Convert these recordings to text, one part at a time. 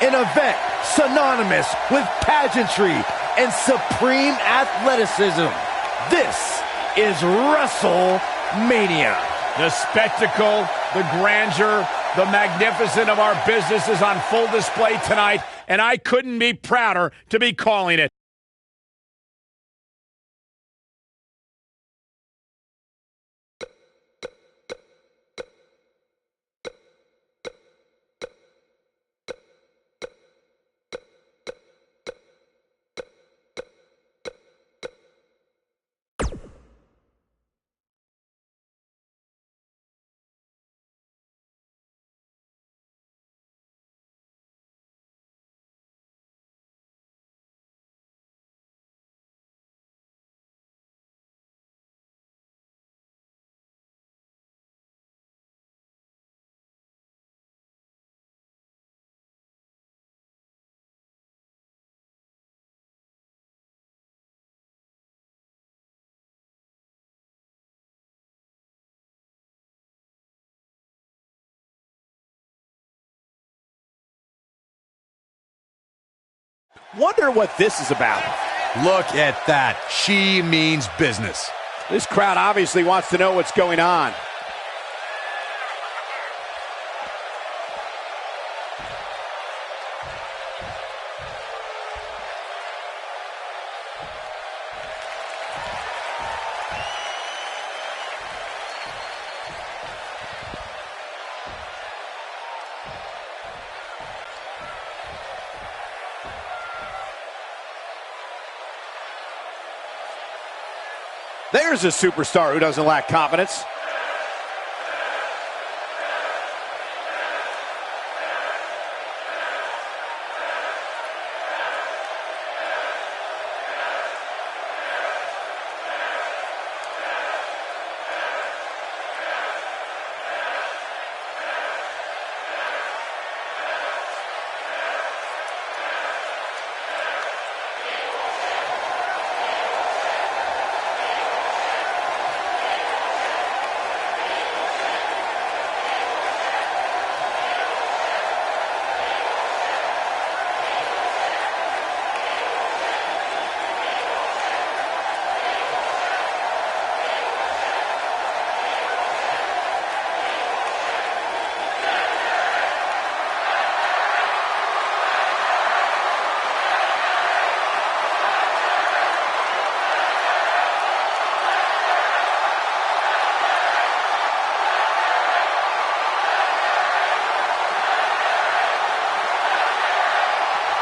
an event synonymous with pageantry and supreme athleticism. This is WrestleMania. The spectacle, the grandeur, the magnificence of our business is on full display tonight, and I couldn't be prouder to be calling it. Wonder what this is about. Look at that. She means business. This crowd obviously wants to know what's going on. There's a superstar who doesn't lack confidence.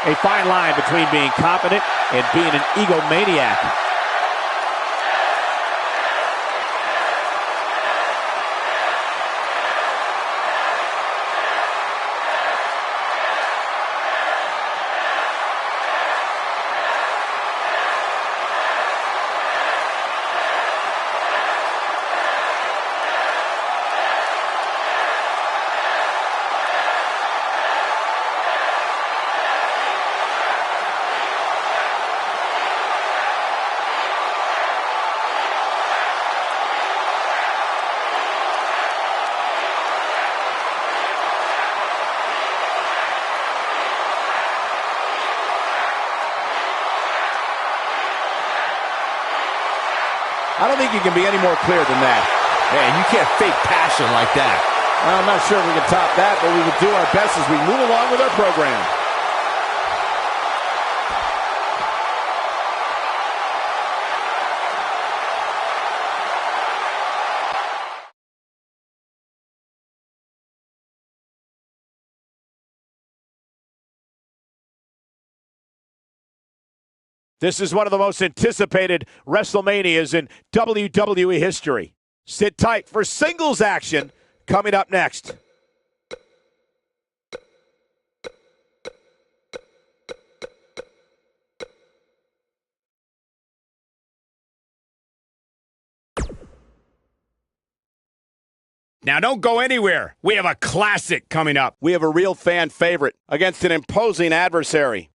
A fine line between being competent and being an egomaniac. I don't think you can be any more clear than that. Man, you can't fake passion like that. Well, I'm not sure if we can top that, but we will do our best as we move along with our program. This is one of the most anticipated WrestleManias in WWE history. Sit tight for singles action coming up next. Now don't go anywhere. We have a classic coming up. We have a real fan favorite against an imposing adversary.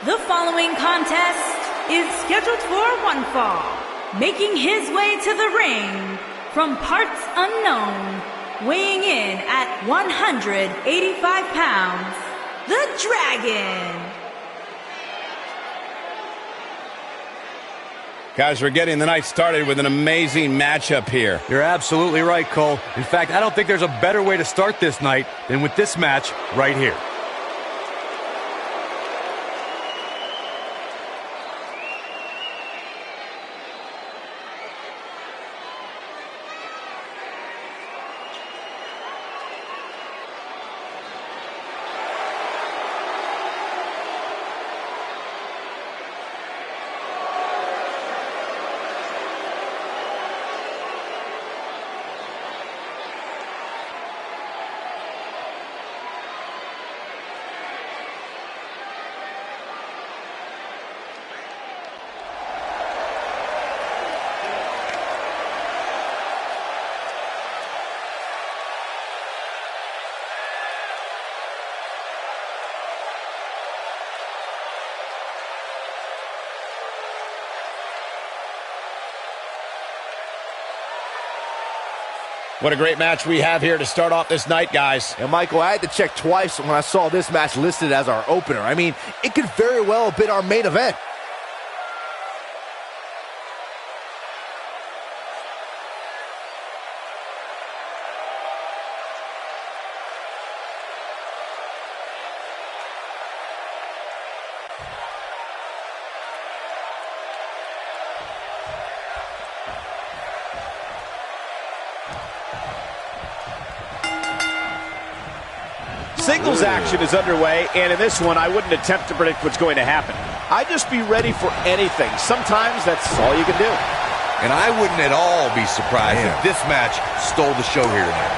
The following contest is scheduled for one fall. Making his way to the ring from parts unknown, weighing in at 185 pounds, the Dragon. Guys, we're getting the night started with an amazing matchup here. You're absolutely right, Cole. In fact, I don't think there's a better way to start this night than with this match right here. What a great match we have here to start off this night, guys. And Michael, I had to check twice when I saw this match listed as our opener. I mean, it could very well have been our main event. Singles action is underway, and in this one, I wouldn't attempt to predict what's going to happen. I'd just be ready for anything. Sometimes that's all you can do. And I wouldn't at all be surprised if this match stole the show here tonight.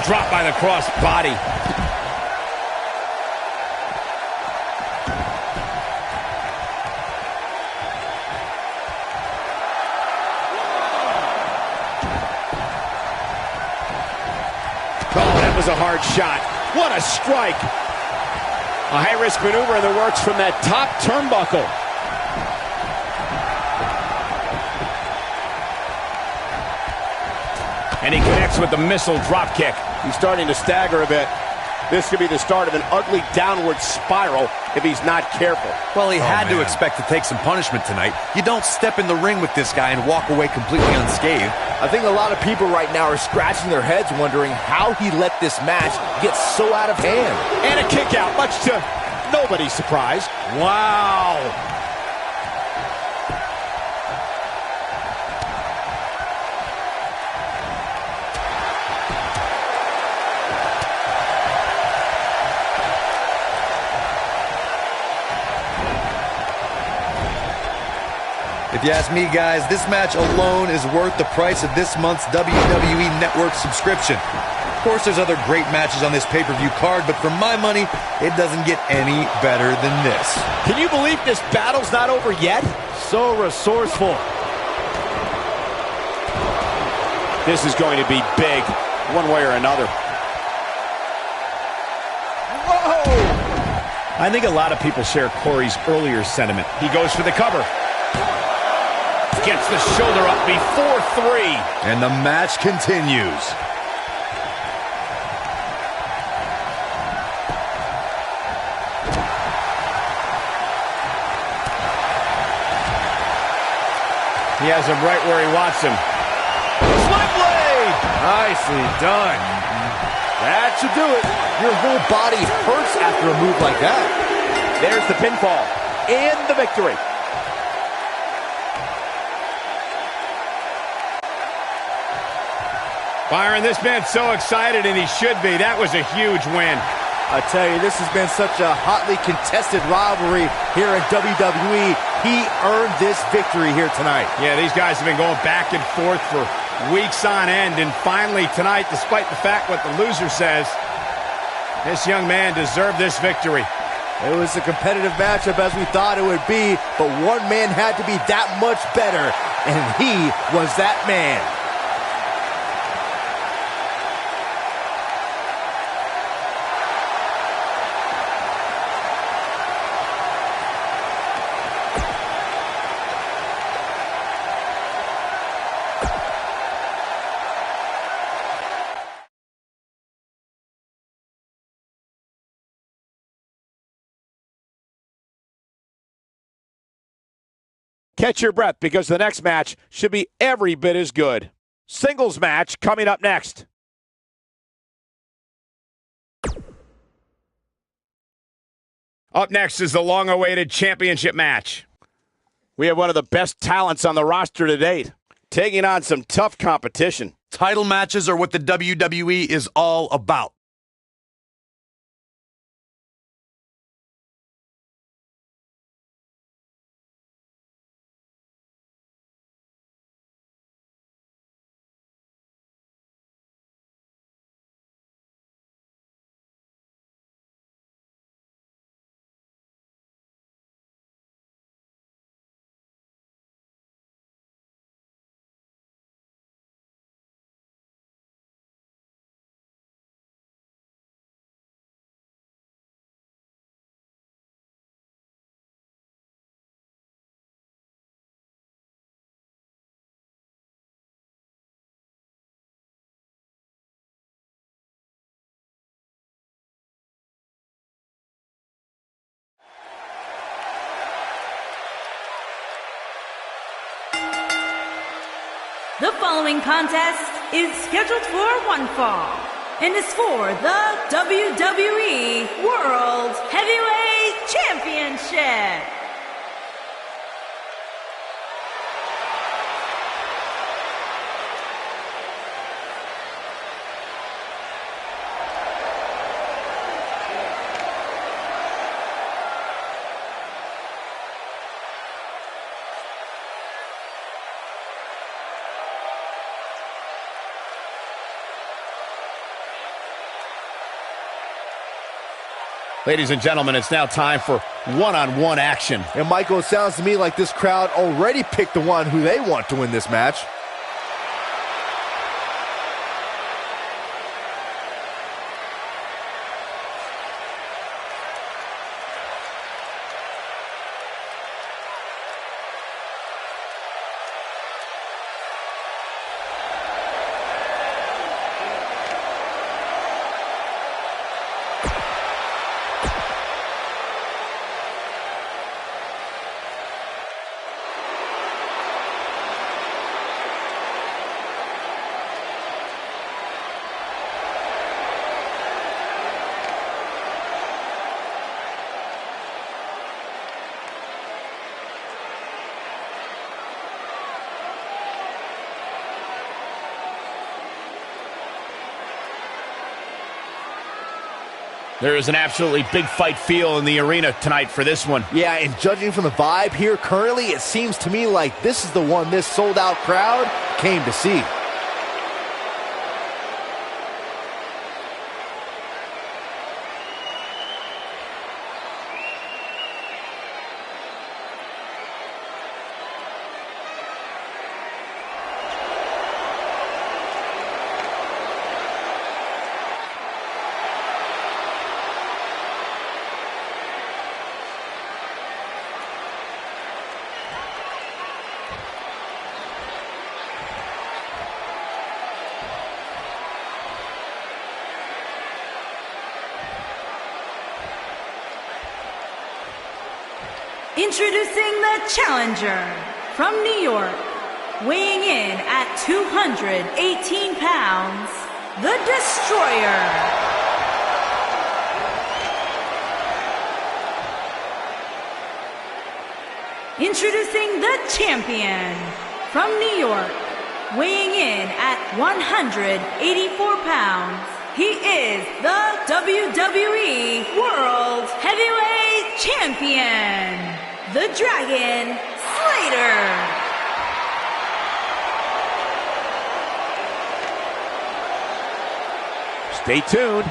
Dropped by the cross body. Was a hard shot. What a strike. A high-risk maneuver in the works from that top turnbuckle. And he connects with the missile drop kick. He's starting to stagger a bit. This could be the start of an ugly downward spiral if he's not careful. Well, he had to expect to take some punishment tonight. You don't step in the ring with this guy and walk away completely unscathed. I think a lot of people right now are scratching their heads wondering how he let this match get so out of hand. And a kick out, much to nobody's surprise. Wow. If you ask me, guys, this match alone is worth the price of this month's WWE Network subscription. Of course, there's other great matches on this pay-per-view card, but for my money, it doesn't get any better than this. Can you believe this battle's not over yet? So resourceful. This is going to be big, one way or another. Whoa! I think a lot of people share Corey's earlier sentiment. He goes for the cover. Gets the shoulder up before 3. And the match continues. He has him right where he wants him. Sling blade! Nicely done. That should do it. Your whole body hurts after a move like that. There's the pinfall and the victory. Byron, this man's so excited, and he should be. That was a huge win. I tell you, this has been such a hotly contested rivalry here at WWE. He earned this victory here tonight. Yeah, these guys have been going back and forth for weeks on end, and finally tonight, despite the fact what the loser says, this young man deserved this victory. It was a competitive matchup as we thought it would be, but one man had to be that much better, and he was that man. Catch your breath because the next match should be every bit as good. Singles match coming up next. Up next is the long-awaited championship match. We have one of the best talents on the roster to date, taking on some tough competition. Title matches are what the WWE is all about. The following contest is scheduled for one fall and is for the WWE World Heavyweight Championship. Ladies and gentlemen, it's now time for one-on-one action. And Michael, it sounds to me like this crowd already picked the one who they want to win this match. There is an absolutely big fight feel in the arena tonight for this one. Yeah, and judging from the vibe here currently, it seems to me like this is the one this sold-out crowd came to see. Introducing the challenger from New York, weighing in at 218 pounds, the Destroyer. Introducing the champion from New York, weighing in at 184 pounds, he is the WWE World Heavyweight Champion, the Dragon Slater. Stay tuned.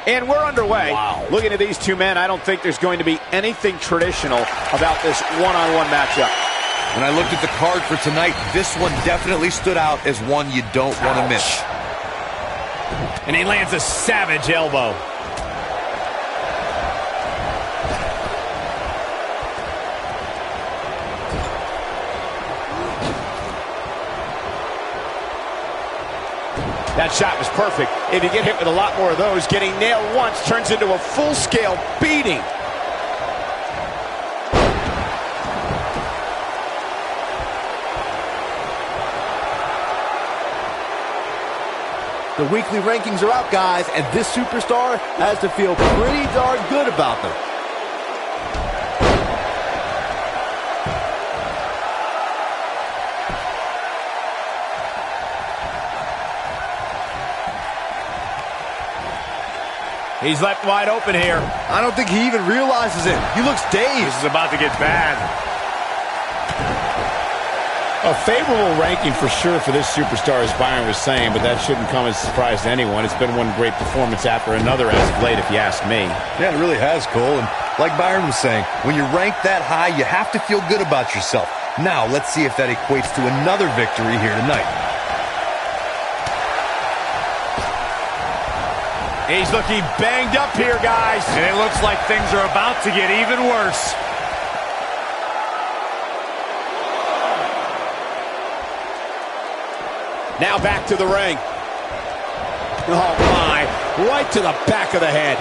And we're underway. Wow. Looking at these two men, I don't think there's going to be anything traditional about this one-on-one matchup. When I looked at the card for tonight, this one definitely stood out as one you don't want to miss. And he lands a savage elbow. That shot was perfect. If you get hit with a lot more of those, getting nailed once turns into a full-scale beating. The weekly rankings are out, guys, and this superstar has to feel pretty darn good about them. He's left wide open here. I don't think he even realizes it. He looks dazed. This is about to get bad. A favorable ranking for sure for this superstar, as Byron was saying, but that shouldn't come as a surprise to anyone. It's been one great performance after another as of late, if you ask me. Yeah, it really has, Cole. And like Byron was saying, when you rank that high, you have to feel good about yourself. Now, let's see if that equates to another victory here tonight. He's looking banged up here, guys. And it looks like things are about to get even worse. Now back to the ring. Oh, my. Right to the back of the head.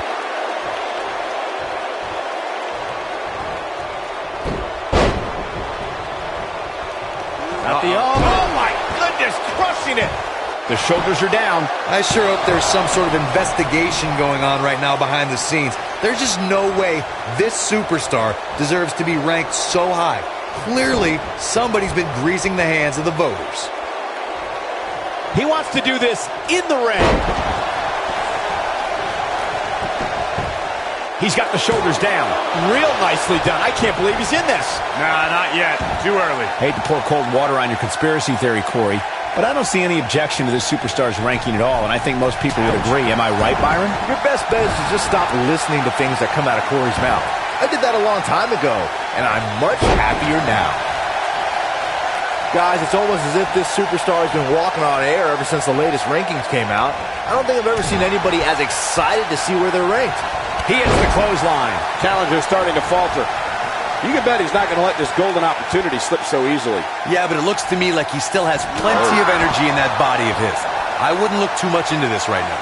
Oh, my goodness, crushing it. The shoulders are down. I sure hope there's some sort of investigation going on right now behind the scenes. There's just no way this superstar deserves to be ranked so high. Clearly, somebody's been greasing the hands of the voters. He wants to do this in the ring. He's got the shoulders down. Real nicely done. I can't believe he's in this. Nah, not yet. Too early. Hate to pour cold water on your conspiracy theory, Corey, but I don't see any objection to this superstar's ranking at all, and I think most people would agree. Am I right, Byron? Your best bet is to just stop listening to things that come out of Corey's mouth. I did that a long time ago, and I'm much happier now. Guys, it's almost as if this superstar has been walking on air ever since the latest rankings came out. I don't think I've ever seen anybody as excited to see where they're ranked. He hits the clothesline. Challenger's starting to falter. You can bet he's not going to let this golden opportunity slip so easily. Yeah, but it looks to me like he still has plenty of energy in that body of his. I wouldn't look too much into this right now.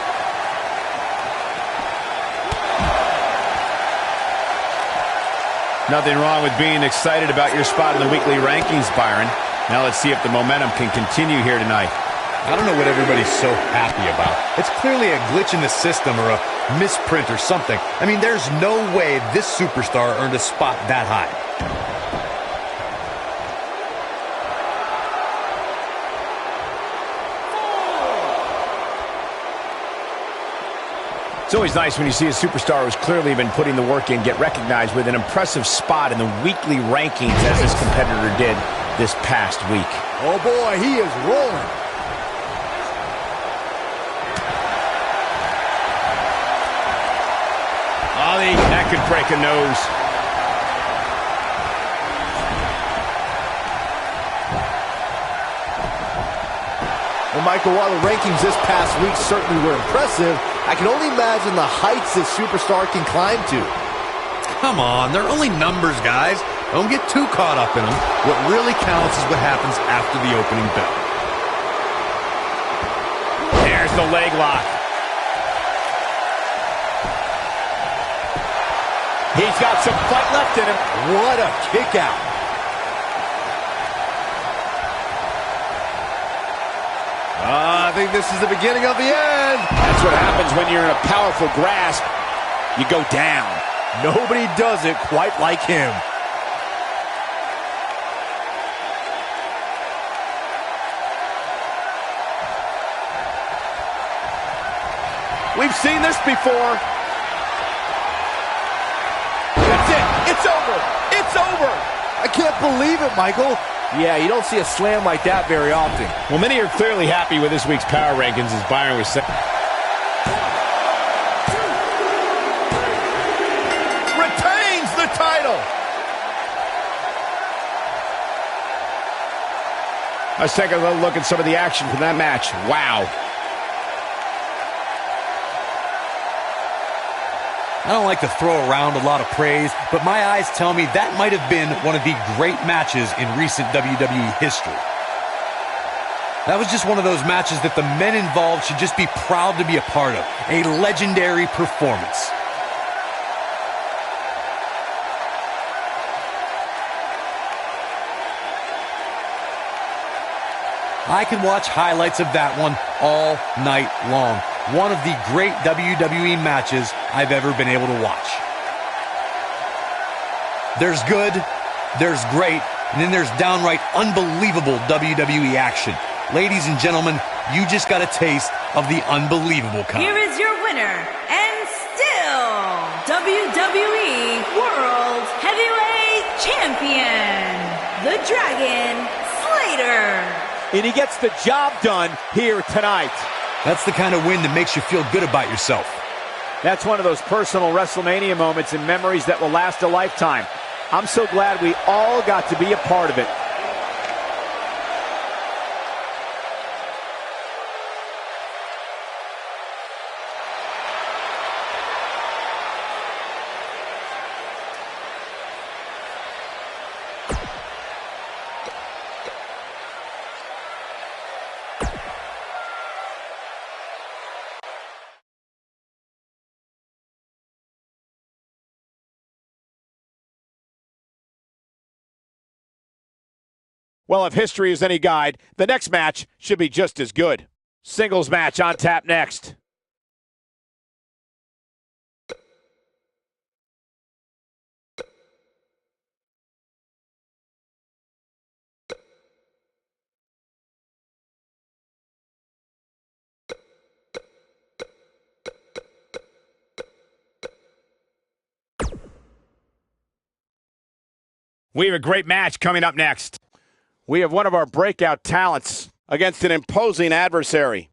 Nothing wrong with being excited about your spot in the weekly rankings, Byron. Now let's see if the momentum can continue here tonight. I don't know what everybody's so happy about. It's clearly a glitch in the system or a misprint or something. I mean, there's no way this superstar earned a spot that high. It's always nice when you see a superstar who's clearly been putting the work in get recognized with an impressive spot in the weekly rankings as this competitor did this past week. Oh boy, he is rolling. Ollie, that could break a nose. Well, Michael, while the rankings this past week certainly were impressive, I can only imagine the heights this superstar can climb to. Come on, they're only numbers, guys. Don't get too caught up in them. What really counts is what happens after the opening bell. There's the leg lock. He's got some fight left in him. What a kick out. I think this is the beginning of the end. That's what happens when you're in a powerful grasp. You go down. Nobody does it quite like him. We've seen this before. That's it. It's over. It's over. I can't believe it, Michael. Yeah, you don't see a slam like that very often. Well, many are clearly happy with this week's power rankings, as Byron was saying. Retains the title. Let's take a little look at some of the action from that match. Wow. I don't like to throw around a lot of praise, but my eyes tell me that might have been one of the great matches in recent WWE history. That was just one of those matches that the men involved should just be proud to be a part of. A legendary performance. I can watch highlights of that one all night long. One of the great WWE matches I've ever been able to watch. There's good, there's great, and then there's downright unbelievable WWE action. Ladies and gentlemen, you just got a taste of the unbelievable kind. Here is your winner, and still WWE World Heavyweight Champion, the Dragon Slater. And he gets the job done here tonight. That's the kind of win that makes you feel good about yourself. That's one of those personal WrestleMania moments and memories that will last a lifetime. I'm so glad we all got to be a part of it. Well, if history is any guide, the next match should be just as good. Singles match on tap next. We have a great match coming up next. We have one of our breakout talents against an imposing adversary.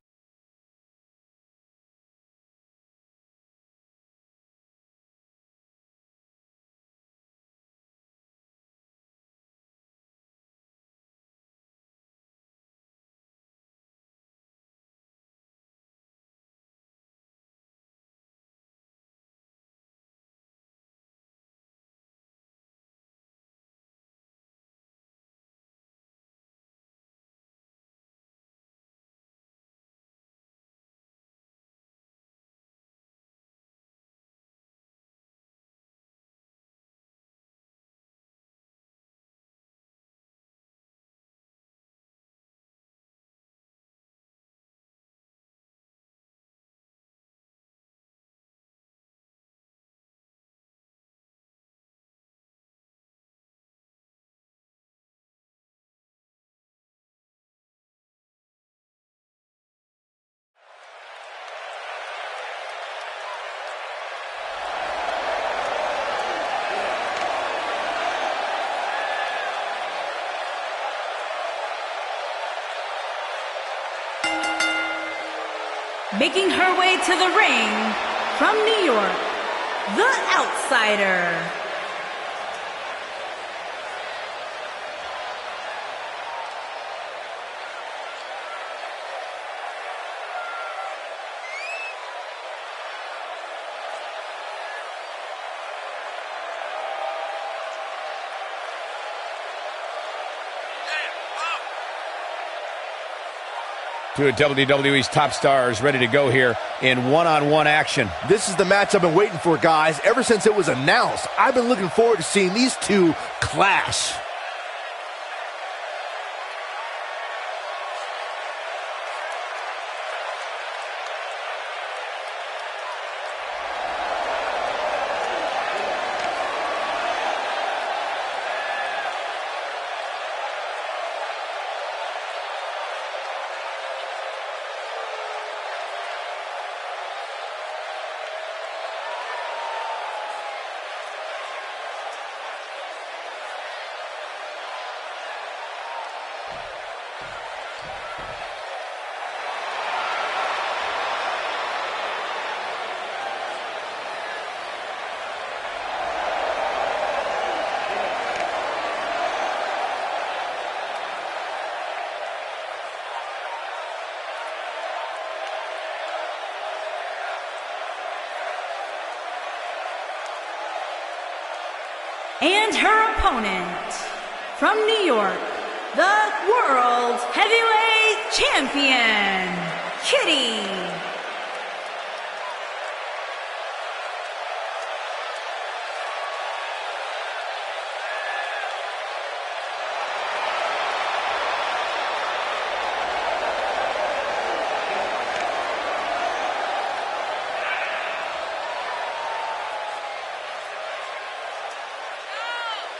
Making her way to the ring from New York, the Outsider. Two of WWE's top stars ready to go here in one-on-one action. This is the match I've been waiting for, guys. Ever since it was announced, I've been looking forward to seeing these two clash. And her opponent, from New York, the World Heavyweight Champion, Kitty.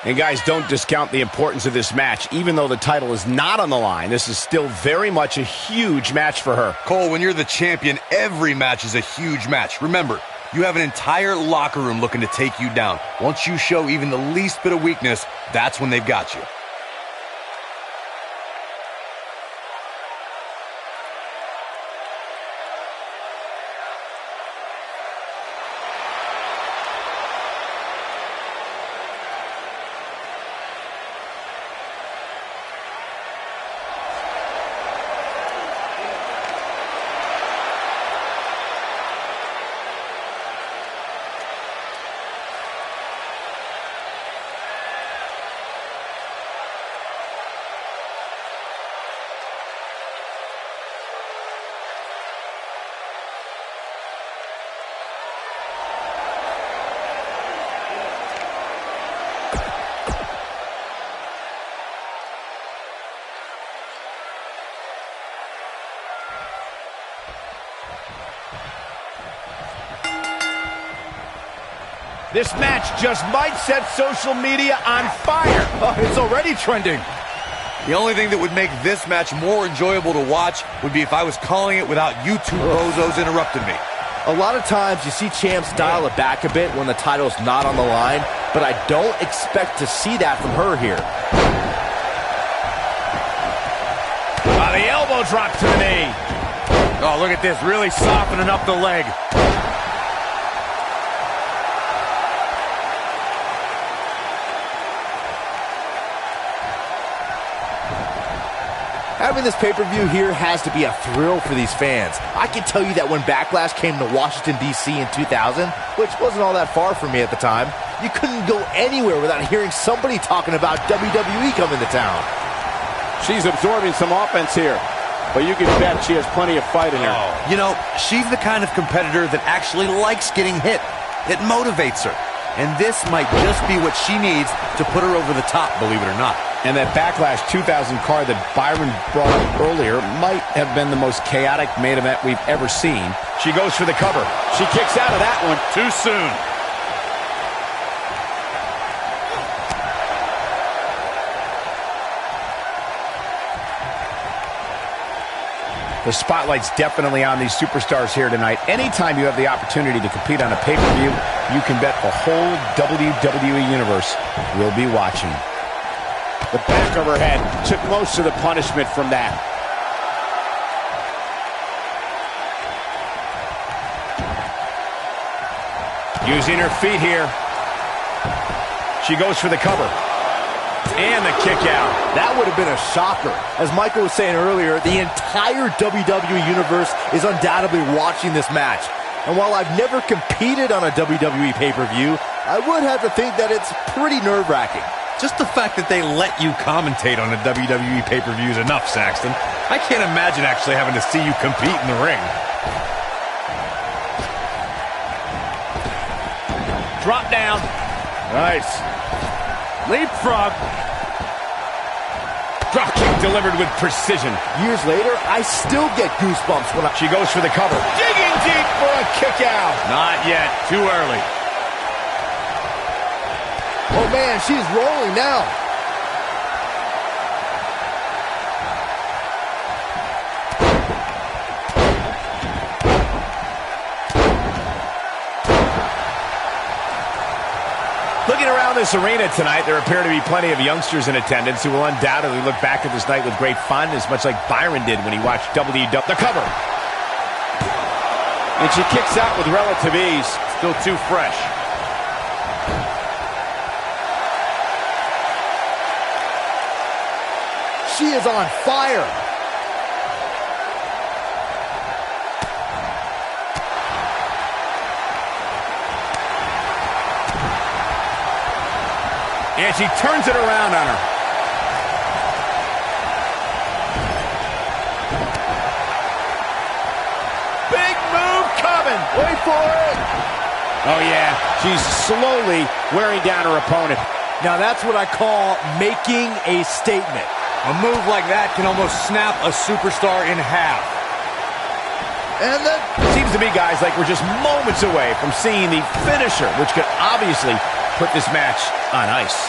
And guys, don't discount the importance of this match. Even though the title is not on the line, this is still very much a huge match for her. Cole, when you're the champion, every match is a huge match. Remember, you have an entire locker room looking to take you down. Once you show even the least bit of weakness, that's when they've got you. This match just might set social media on fire. Oh, it's already trending. The only thing that would make this match more enjoyable to watch would be if I was calling it without you two bozos interrupting me. A lot of times you see champs dial it back a bit when the title's not on the line, but I don't expect to see that from her here. The elbow drop to the knee. Oh, look at this, really softening up the leg. Having this pay-per-view here has to be a thrill for these fans. I can tell you that when Backlash came to Washington, D.C. in 2000, which wasn't all that far from me at the time, you couldn't go anywhere without hearing somebody talking about WWE coming to town. She's absorbing some offense here, but you can bet she has plenty of fight in her. You know, she's the kind of competitor that actually likes getting hit. It motivates her. And this might just be what she needs to put her over the top, believe it or not. And that Backlash 2000 card that Byron brought up earlier might have been the most chaotic main event we've ever seen. She goes for the cover. She kicks out of that one too soon. The spotlight's definitely on these superstars here tonight. Anytime you have the opportunity to compete on a pay-per-view, you can bet the whole WWE Universe will be watching. The back of her head took most of the punishment from that. Using her feet here. She goes for the cover. And the kick out. That would have been a shocker. As Michael was saying earlier, the entire WWE Universe is undoubtedly watching this match. And while I've never competed on a WWE pay-per-view, I would have to think that it's pretty nerve-wracking. Just the fact that they let you commentate on a WWE pay-per-view is enough, Saxton. I can't imagine actually having to see you compete in the ring. Drop down. Nice. Leapfrog. Drop kick delivered with precision. Years later, I still get goosebumps when She goes for the cover. Digging deep for a kick out. Not yet. Too early. Oh man, she's rolling now. Looking around this arena tonight, there appear to be plenty of youngsters in attendance who will undoubtedly look back at this night with great fun, as much like Byron did when he watched WWE. The cover. And she kicks out with relative ease. Still too fresh. She is on fire. And she turns it around on her. Big move coming. Wait for it. Oh, yeah. She's slowly wearing down her opponent. Now that's what I call making a statement. A move like that can almost snap a superstar in half. And then Seems to me, guys, like we're just moments away from seeing the finisher, which could obviously put this match on ice.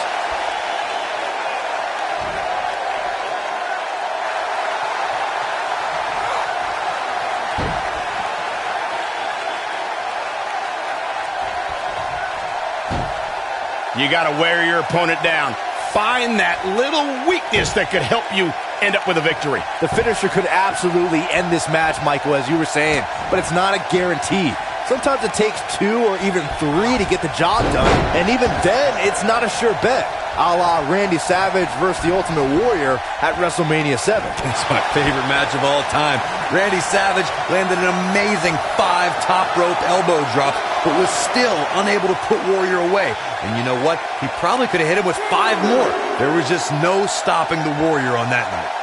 You got to wear your opponent down. Find that little weakness that could help you end up with a victory. the finisher could absolutely end this match, Michael, as you were saying, but it's not a guarantee. Sometimes it takes 2 or even 3 to get the job done, and even then, it's not a sure bet. A la Randy Savage versus the Ultimate Warrior at WrestleMania 7. That's my favorite match of all time. Randy Savage landed an amazing 5 top rope elbow drops, but was still unable to put Warrior away. And you know what? He probably could have hit him with 5 more. There was just no stopping the Warrior on that night.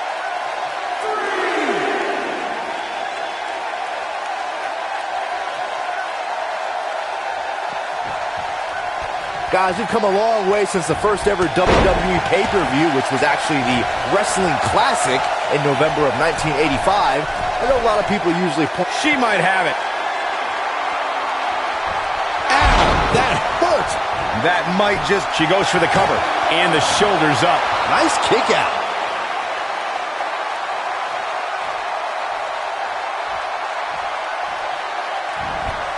Guys, we've come a long way since the first ever WWE pay-per-view, which was actually the Wrestling Classic in November of 1985. I know a lot of people usually point... She might have it. Ow! That hurt! That might just... She goes for the cover. And the shoulders up. Nice kick out.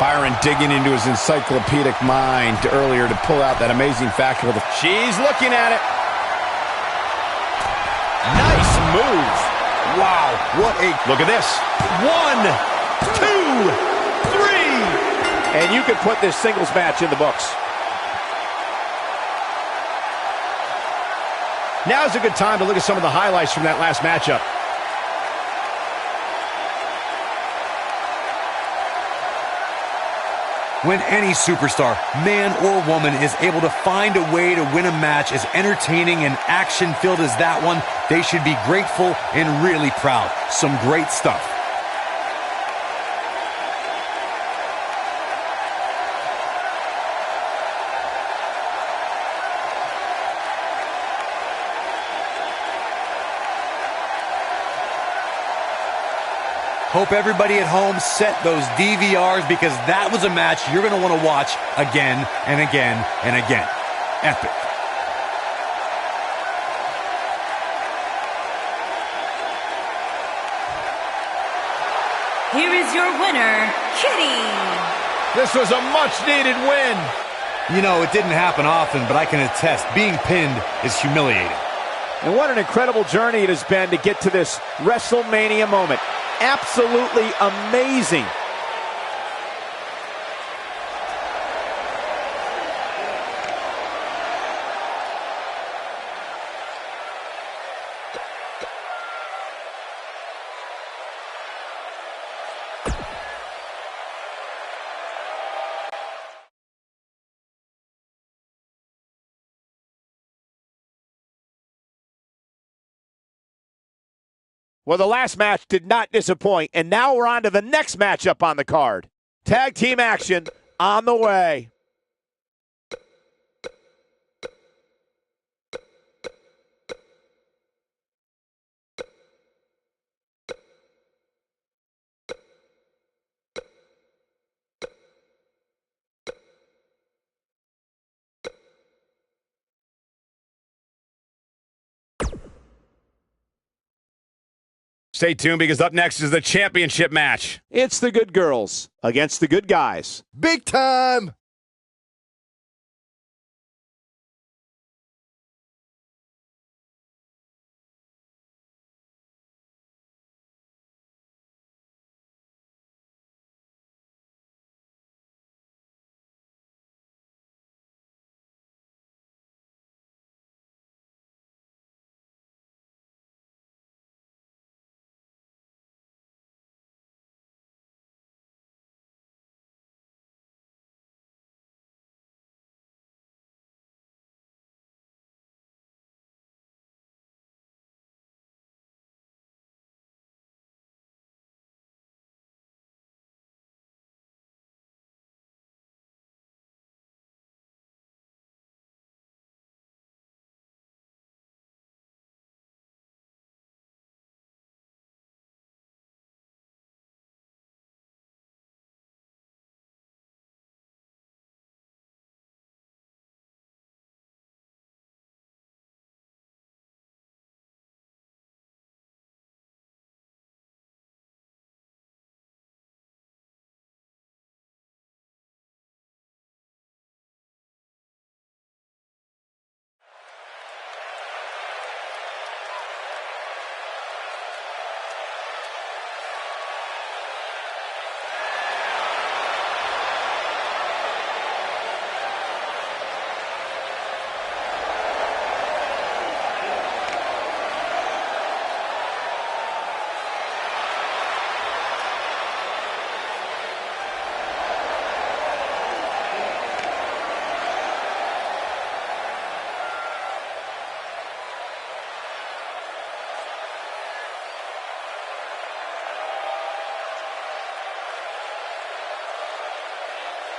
Byron digging into his encyclopedic mind earlier to pull out that amazing fact. She's looking at it. Nice move. Wow, what a... Look at this. 1, 2, 3. And you can put this singles match in the books. Now's a good time to look at some of the highlights from that last matchup. When any superstar, man or woman, is able to find a way to win a match as entertaining and action-filled as that one, they should be grateful and really proud. Some great stuff. Hope everybody at home set those DVRs, because that was a match you're going to want to watch again and again and again. Epic. Here is your winner, Kitty. This was a much-needed win. You know, it didn't happen often, but I can attest, being pinned is humiliating. And what an incredible journey it has been to get to this WrestleMania moment. Absolutely amazing. Well, the last match did not disappoint, and now we're on to the next matchup on the card. Tag team action on the way. Stay tuned, because up next is the championship match. It's the good girls against the good guys. Big time!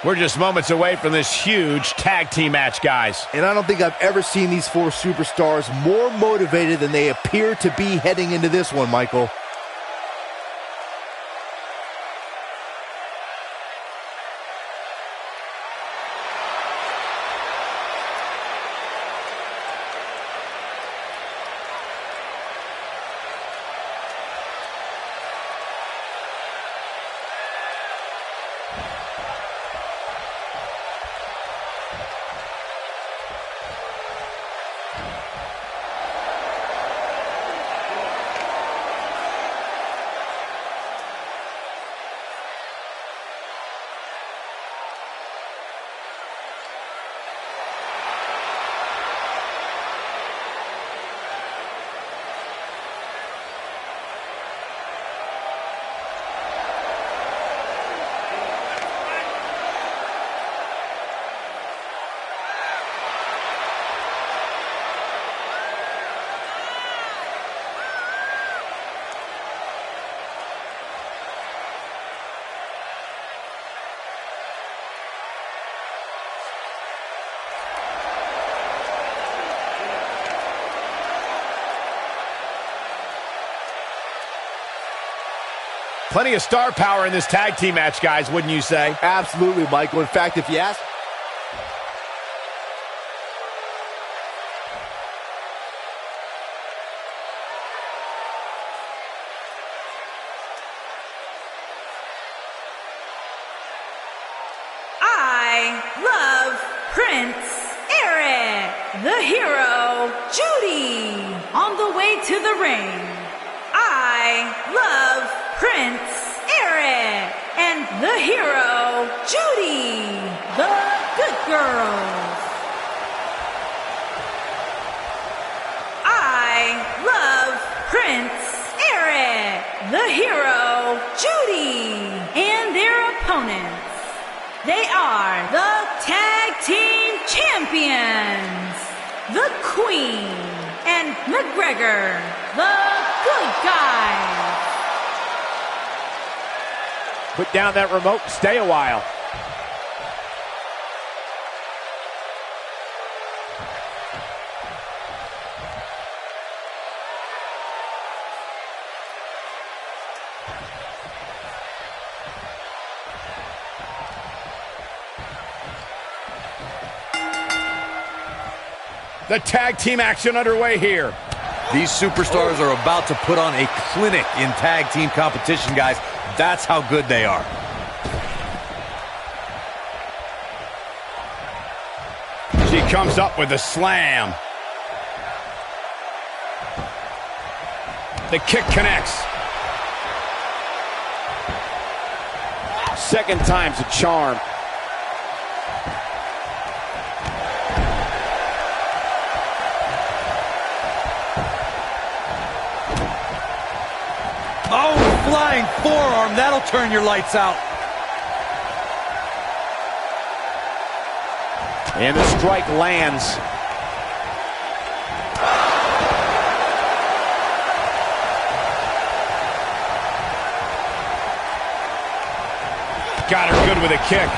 We're just moments away from this huge tag team match, guys. And I don't think I've ever seen these four superstars more motivated than they appear to be heading into this one, Michael. Plenty of star power in this tag team match, guys, wouldn't you say? Absolutely, Michael. In fact, if you ask... I love Prince Eric, the hero, Judy, on the way to the ring. I love Prince Eric and the hero, Judy, the good girls. I love Prince Eric, the hero, Judy, and their opponents. They are the tag team champions, the Queen and McGregor, the good guys. Put down that remote and stay a while. The tag team action underway here. These superstars are about to put on a clinic in tag team competition, guys. That's how good they are. She comes up with a slam. The kick connects. Second time's a charm. Oh, flying forearm. That'll turn your lights out. And the strike lands. Got her good with a kick.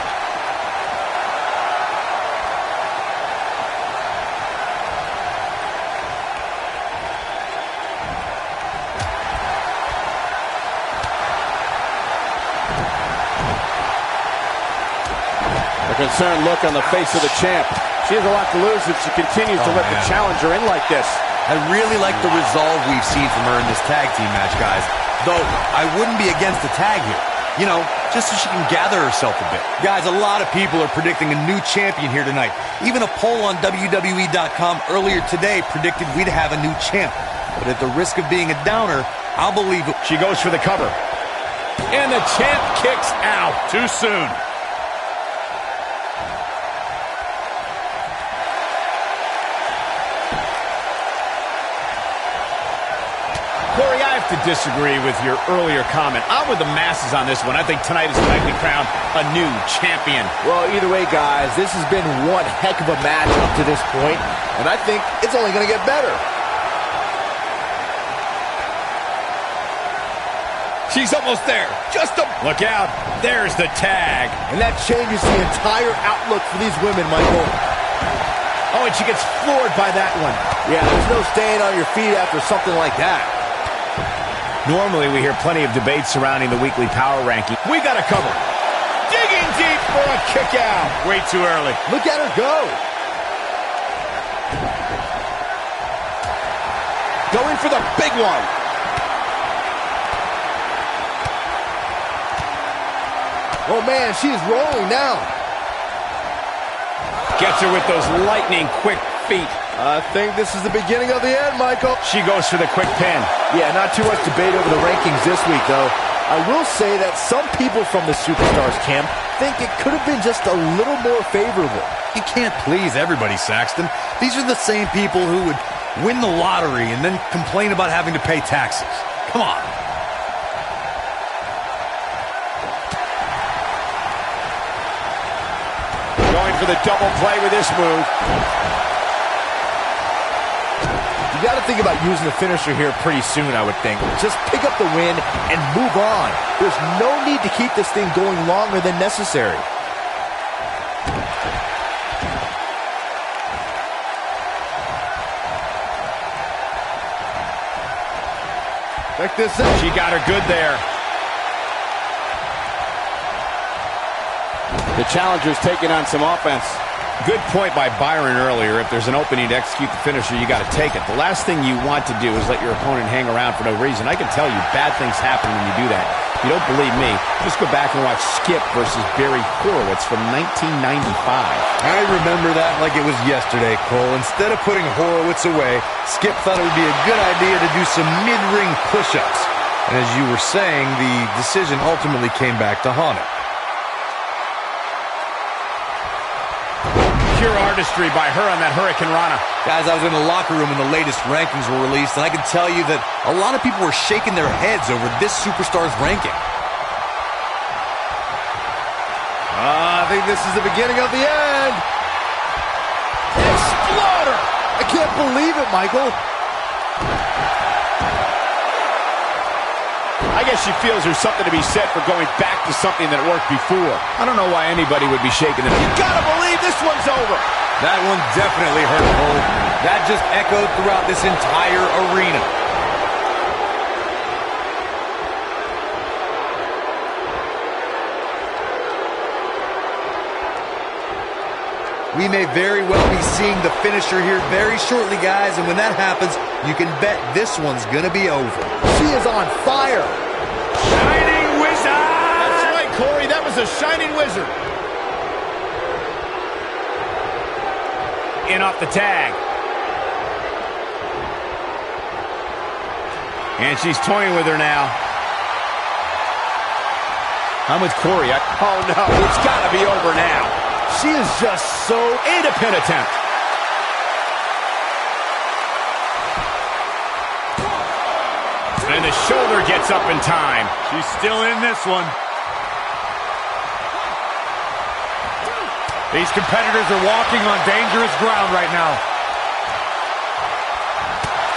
A concerned look on the face of the champ. She has a lot to lose if she continues to let the challenger in like this. I really like the resolve we've seen from her in this tag team match, guys. Though, I wouldn't be against the tag here. You know, just so she can gather herself a bit. Guys, a lot of people are predicting a new champion here tonight. Even a poll on wwe2k19 earlier today predicted we'd have a new champ. But at the risk of being a downer, I'll believe it. She goes for the cover. And the champ kicks out too soon. Corey, I have to disagree with your earlier comment. I'm with the masses on this one. I think tonight is likely crowned a new champion. Well, either way, guys, this has been one heck of a match up to this point, and I think it's only going to get better. She's almost there. Just a... Look out. There's the tag. And that changes the entire outlook for these women, Michael. Oh, and she gets floored by that one. Yeah, there's no staying on your feet after something like that. Normally, we hear plenty of debate surrounding the weekly power ranking. We got to cover. Digging deep for a kick out. Way too early. Look at her go. Going for the big one. Oh, man, she's rolling now. Gets her with those lightning-quick feet. I think this is the beginning of the end, Michael. She goes for the quick pin. Yeah, not too much debate over the rankings this week, though. I will say that some people from the Superstars camp think it could have been just a little more favorable. You can't please everybody, Saxton. These are the same people who would win the lottery and then complain about having to pay taxes. Come on. Going for the double play with this move. You got to think about using the finisher here pretty soon, I would think. Just pick up the win and move on. There's no need to keep this thing going longer than necessary. Check this out. She got her good there. The challenger's taking on some offense. Good point by Byron earlier. If there's an opening to execute the finisher, you got to take it. The last thing you want to do is let your opponent hang around for no reason. I can tell you bad things happen when you do that. If you don't believe me, just go back and watch Skip versus Barry Horowitz from 1995. I remember that like it was yesterday, Cole. Instead of putting Horowitz away, Skip thought it would be a good idea to do some mid-ring push-ups. And as you were saying, the decision ultimately came back to haunt him. Pure artistry by her on that Hurricane Rana. Guys, I was in the locker room when the latest rankings were released, and I can tell you that a lot of people were shaking their heads over this Superstars ranking. I think this is the beginning of the end. Exploder! I can't believe it, Michael. I guess she feels there's something to be said for going back to something that worked before. I don't know why anybody would be shaking them. You gotta believe this one's over. That one definitely hurt, Cole. That just echoed throughout this entire arena. We may very well be seeing the finisher here very shortly, guys, and when that happens, you can bet this one's gonna be over. She is on fire. Shining Wizard! That's right, Corey. That was a shining wizard. In off the tag. And she's toying with her now. I'm with Corey. Oh, no. It's got to be over now. She is just so... And a pin attempt. And the shoulder gets up in time. She's still in this one. These competitors are walking on dangerous ground right now.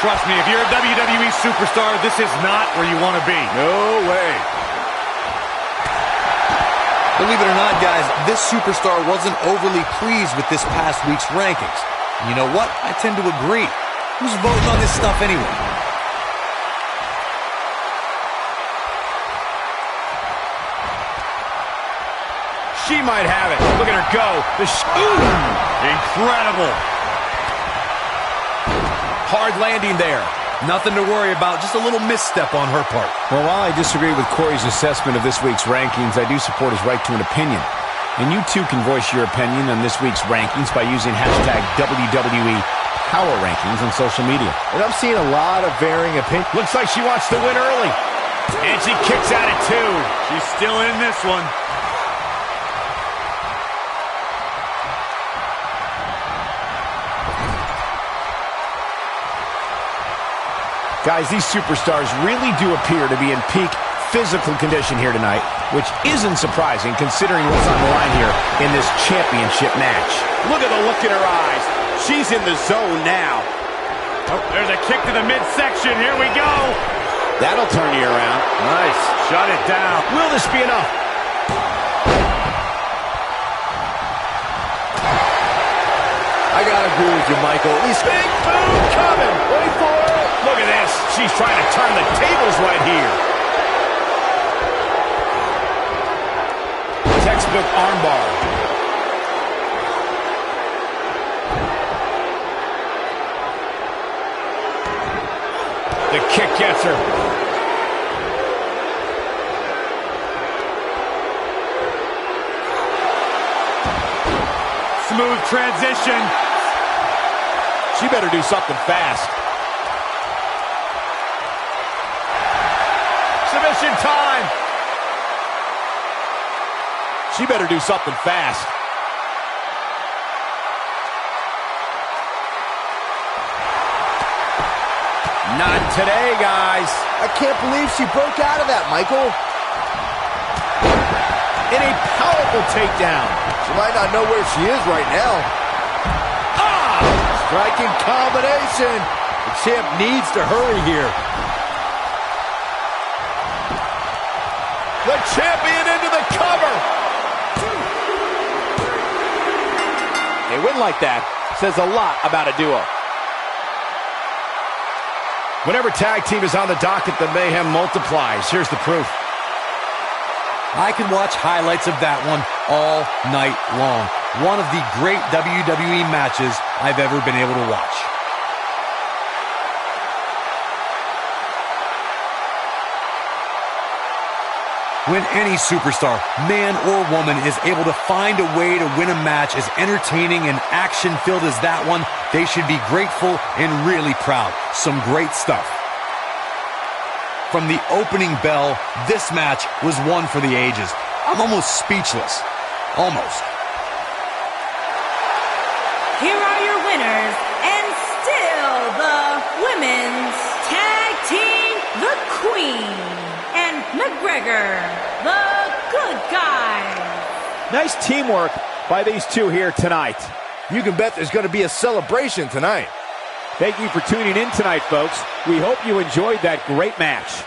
Trust me, if you're a WWE superstar, this is not where you want to be. No way. Believe it or not, guys, this superstar wasn't overly pleased with this past week's rankings. And you know what? I tend to agree. Who's voting on this stuff anyway? She might have it. Look at her go. Incredible. Hard landing there. Nothing to worry about, just a little misstep on her part. Well, while I disagree with Corey's assessment of this week's rankings, I do support his right to an opinion. And you too can voice your opinion on this week's rankings by using hashtag WWE Power Rankings on social media. And I'm seeing a lot of varying opinions. Looks like she wants to win early. And she kicks out at 2. She's still in this one. Guys, these superstars really do appear to be in peak physical condition here tonight, which isn't surprising considering what's on the line here in this championship match. Look at the look in her eyes. She's in the zone now. Oh, there's a kick to the midsection. Here we go. That'll turn you around. Nice. Shut it down. Will this be enough? I gotta agree with you, Michael. At least Big boom coming. Wait for it. Look at this. She's trying to turn the tables right here. Textbook armbar. The kick gets her. Smooth transition. She better do something fast. Submission time. She better do something fast. Not today, guys. I can't believe she broke out of that, Michael. In a powerful takedown. She might not know where she is right now. Striking combination. The champ needs to hurry here. The champion into the cover. A win like that says a lot about a duo. Whenever tag team is on the docket, the mayhem multiplies. Here's the proof. I can watch highlights of that one all night long. One of the great WWE matches I've ever been able to watch. When any superstar, man or woman, is able to find a way to win a match as entertaining and action-filled as that one, they should be grateful and really proud. Some great stuff. From the opening bell, this match was one for the ages. I'm almost speechless. Almost. Here are your winners, and still the Women's Tag Team, the Queen, and McGregor, the Good Guys. Nice teamwork by these two here tonight. You can bet there's going to be a celebration tonight. Thank you for tuning in tonight, folks. We hope you enjoyed that great match.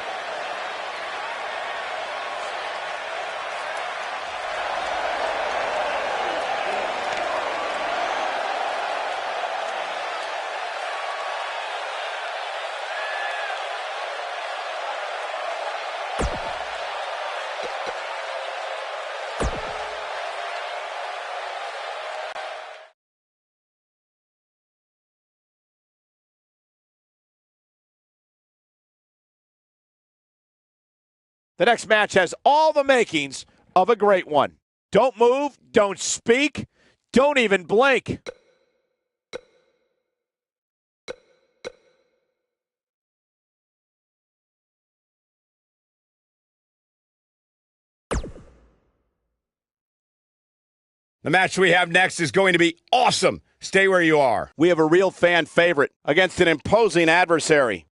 The next match has all the makings of a great one. Don't move, don't speak, don't even blink. The match we have next is going to be awesome. Stay where you are. We have a real fan favorite against an imposing adversary.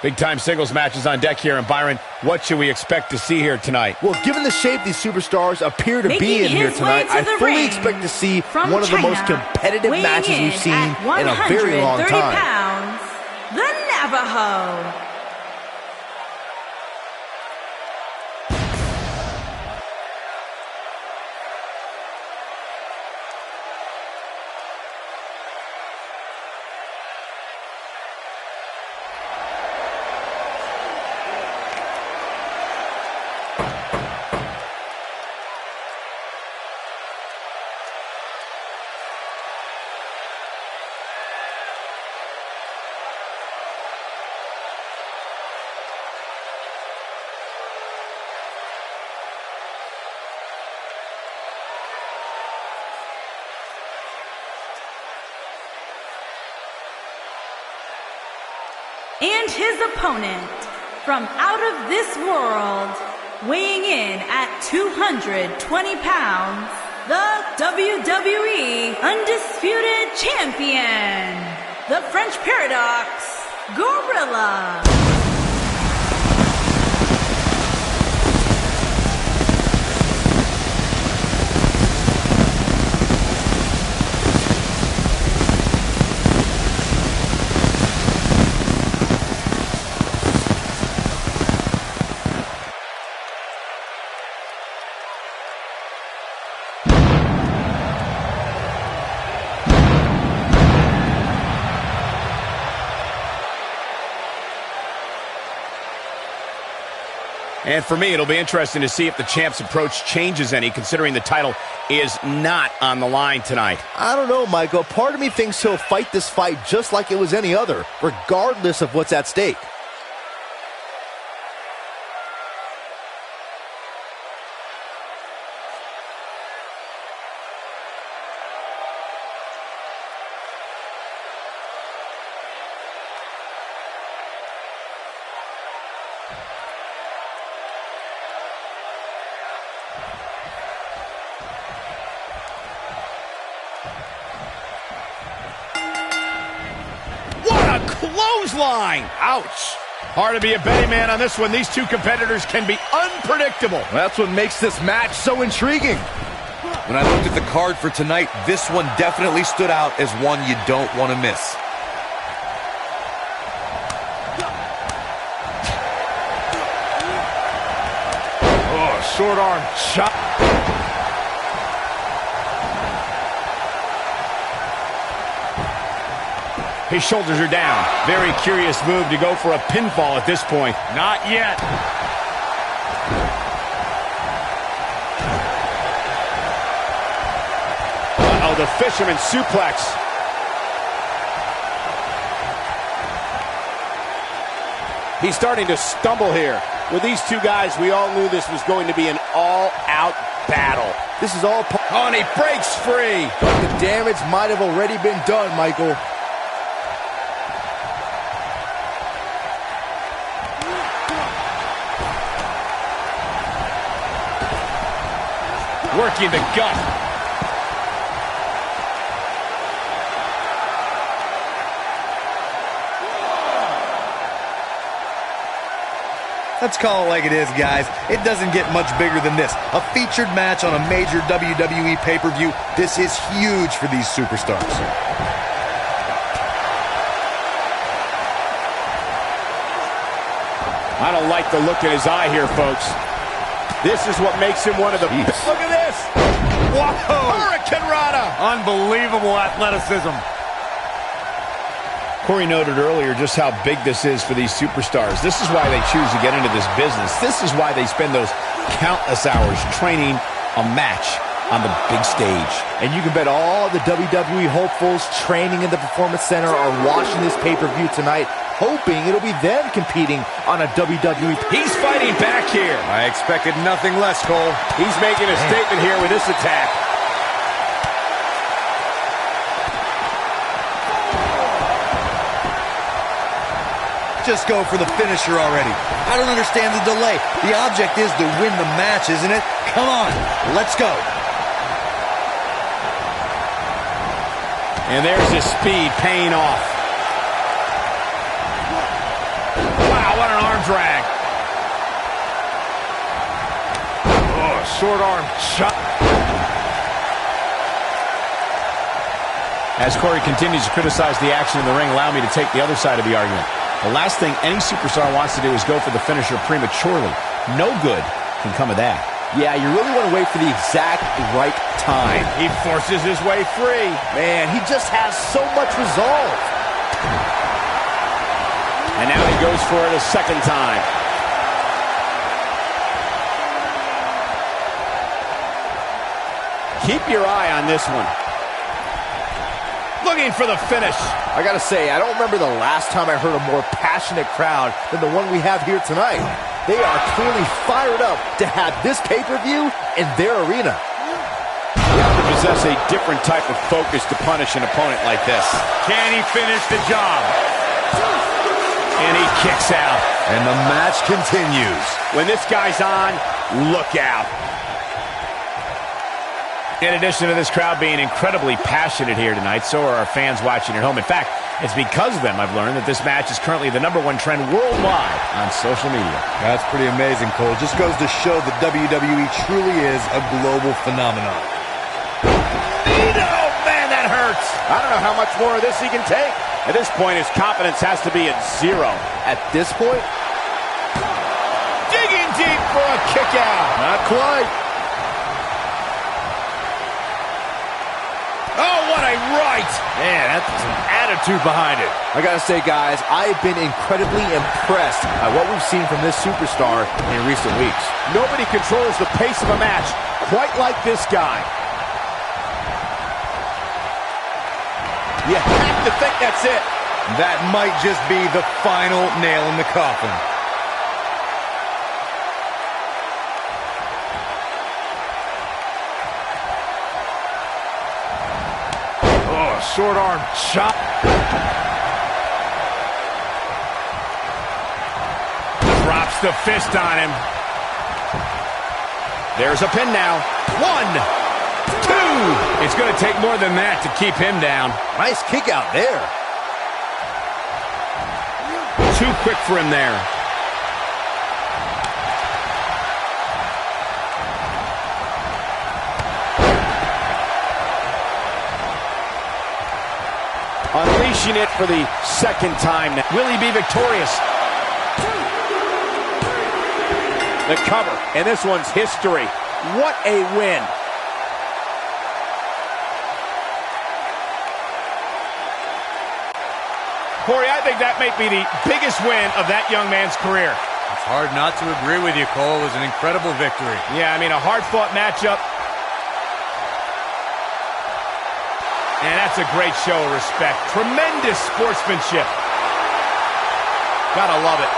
Big-time singles matches on deck here. And Byron, what should we expect to see here tonight? Well, given the shape these superstars appear to be in here tonight, I fully expect to see one of the most competitive matches we've seen in a very long time. Pounds, the Navajo. And his opponent, from out of this world, weighing in at 220 pounds, the WWE Undisputed Champion, the French Paradox, Gorilla. And for me, it'll be interesting to see if the champ's approach changes any, considering the title is not on the line tonight. I don't know, Michael. Part of me thinks he'll fight this fight just like it was any other, regardless of what's at stake. Clothesline! Ouch! Hard to be a betting man on this one. These two competitors can be unpredictable. That's what makes this match so intriguing. When I looked at the card for tonight, this one definitely stood out as one you don't want to miss. Oh, short arm chop. His shoulders are down. Very curious move to go for a pinfall at this point. Not yet. Uh-oh, the fisherman suplex. He's starting to stumble here. With these two guys, we all knew this was going to be an all-out battle. This is all Oh, and he breaks free. but the damage might have already been done, Michael. Working the gut. Let's call it like it is, guys. It doesn't get much bigger than this. A featured match on a major WWE pay-per-view. This is huge for these superstars. I don't like the look in his eye here, folks. This is what makes him one of the... Jeez. Look at this! Whoa! Hurricane Rana! Unbelievable athleticism. Corey noted earlier just how big this is for these superstars. This is why they choose to get into this business. This is why they spend those countless hours training a match on the big stage. And you can bet all the WWE hopefuls training in the Performance Center are watching this pay-per-view tonight, hoping it'll be them competing on a WWE. He's fighting back here. I expected nothing less, Cole. He's making a statement here with this attack. Just go for the finisher already. I don't understand the delay. The object is to win the match, isn't it? Come on, let's go. And there's his speed paying off. Wow. short arm shot. As Corey continues to criticize the action in the ring, allow me to take the other side of the argument. The last thing any superstar wants to do is go for the finisher prematurely. No good can come of that. Yeah, you really want to wait for the exact right time. He forces his way free. Man, he just has so much resolve. And now he goes for it a second time. Keep your eye on this one. Looking for the finish. I gotta say, I don't remember the last time I heard a more passionate crowd than the one we have here tonight. They are clearly fired up to have this pay-per-view in their arena. You have to possess a different type of focus to punish an opponent like this. Can he finish the job? And he kicks out. And the match continues. When this guy's on, look out. In addition to this crowd being incredibly passionate here tonight, so are our fans watching at home. In fact, it's because of them I've learned that this match is currently the #1 trend worldwide on social media. That's pretty amazing, Cole. Just goes to show that WWE truly is a global phenomenon. Oh, man, that hurts. I don't know how much more of this he can take. At this point, his confidence has to be at zero. At this point, Digging deep for a kick out. not quite. Oh, what a right. Man, that's some attitude behind it. I gotta say, guys, I've been incredibly impressed by what we've seen from this superstar in recent weeks. Nobody controls the pace of a match quite like this guy. You have to think that's it. That might just be the final nail in the coffin. Oh, short arm chop. Drops the fist on him. There's a pin now. 1, 2. It's going to take more than that to keep him down. Nice kick out there. Too quick for him there. Unleashing it for the second time now. Will he be victorious? The cover, and this one's history. What a win. Corey, I think that might be the biggest win of that young man's career. It's hard not to agree with you, Cole. It was an incredible victory. Yeah, I mean, a hard-fought matchup. And that's a great show of respect. Tremendous sportsmanship. Gotta love it.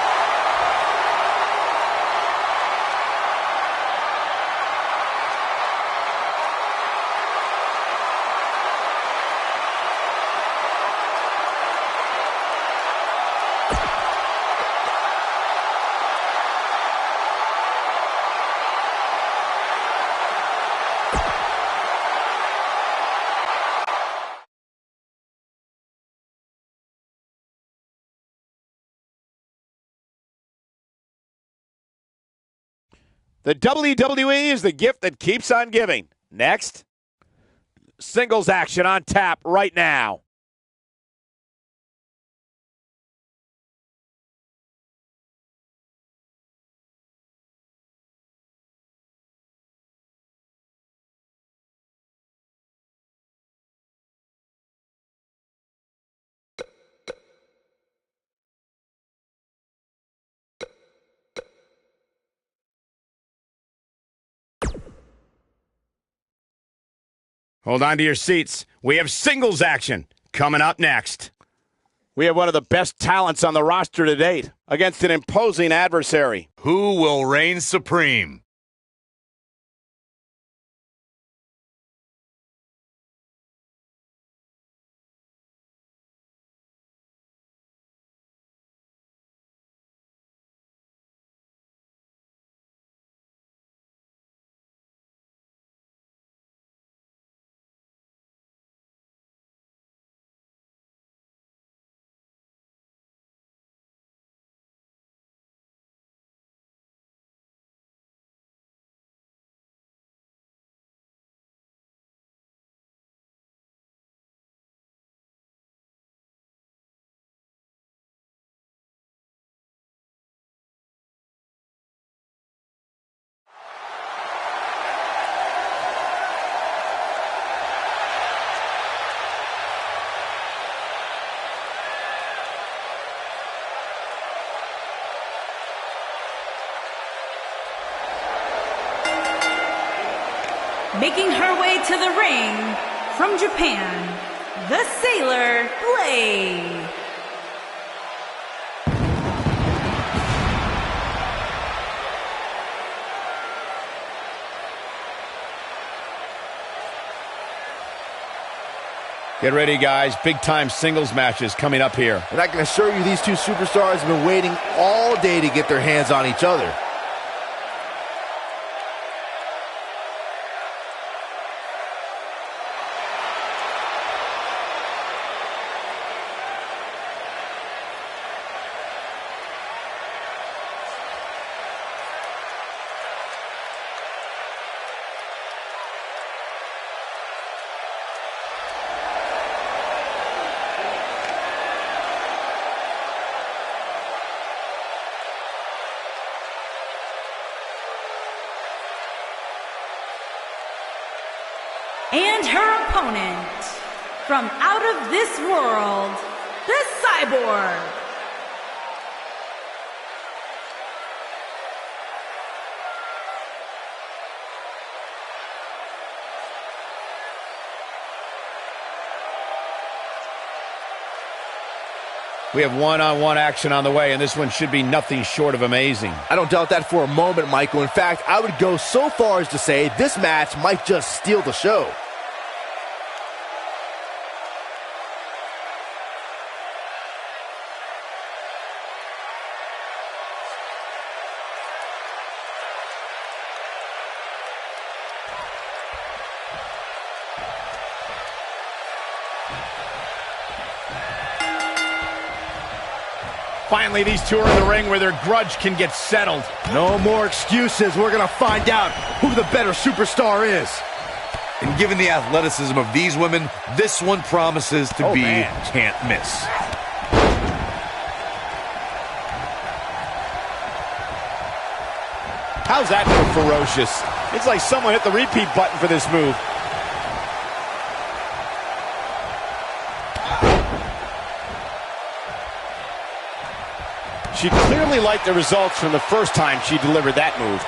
The WWE is the gift that keeps on giving. Next, singles action on tap right now. Hold on to your seats. We have singles action coming up next. We have one of the best talents on the roster to date against an imposing adversary. Who will reign supreme? making her way to the ring from Japan, the Sailor Blade. Get ready, guys. Big-time singles matches coming up here. And I can assure you these two superstars have been waiting all day to get their hands on each other. And her opponent, from out of this world, the Cyborg. We have one-on-one action on the way, and this one should be nothing short of amazing. I don't doubt that for a moment, Michael. In fact, I would go so far as to say this match might just steal the show. Finally, these two are in the ring where their grudge can get settled. No more excuses. We're going to find out who the better superstar is. And given the athleticism of these women, this one promises to be can't miss. How's that for ferocious? It's like someone hit the repeat button for this move. She clearly liked the results from the first time she delivered that move.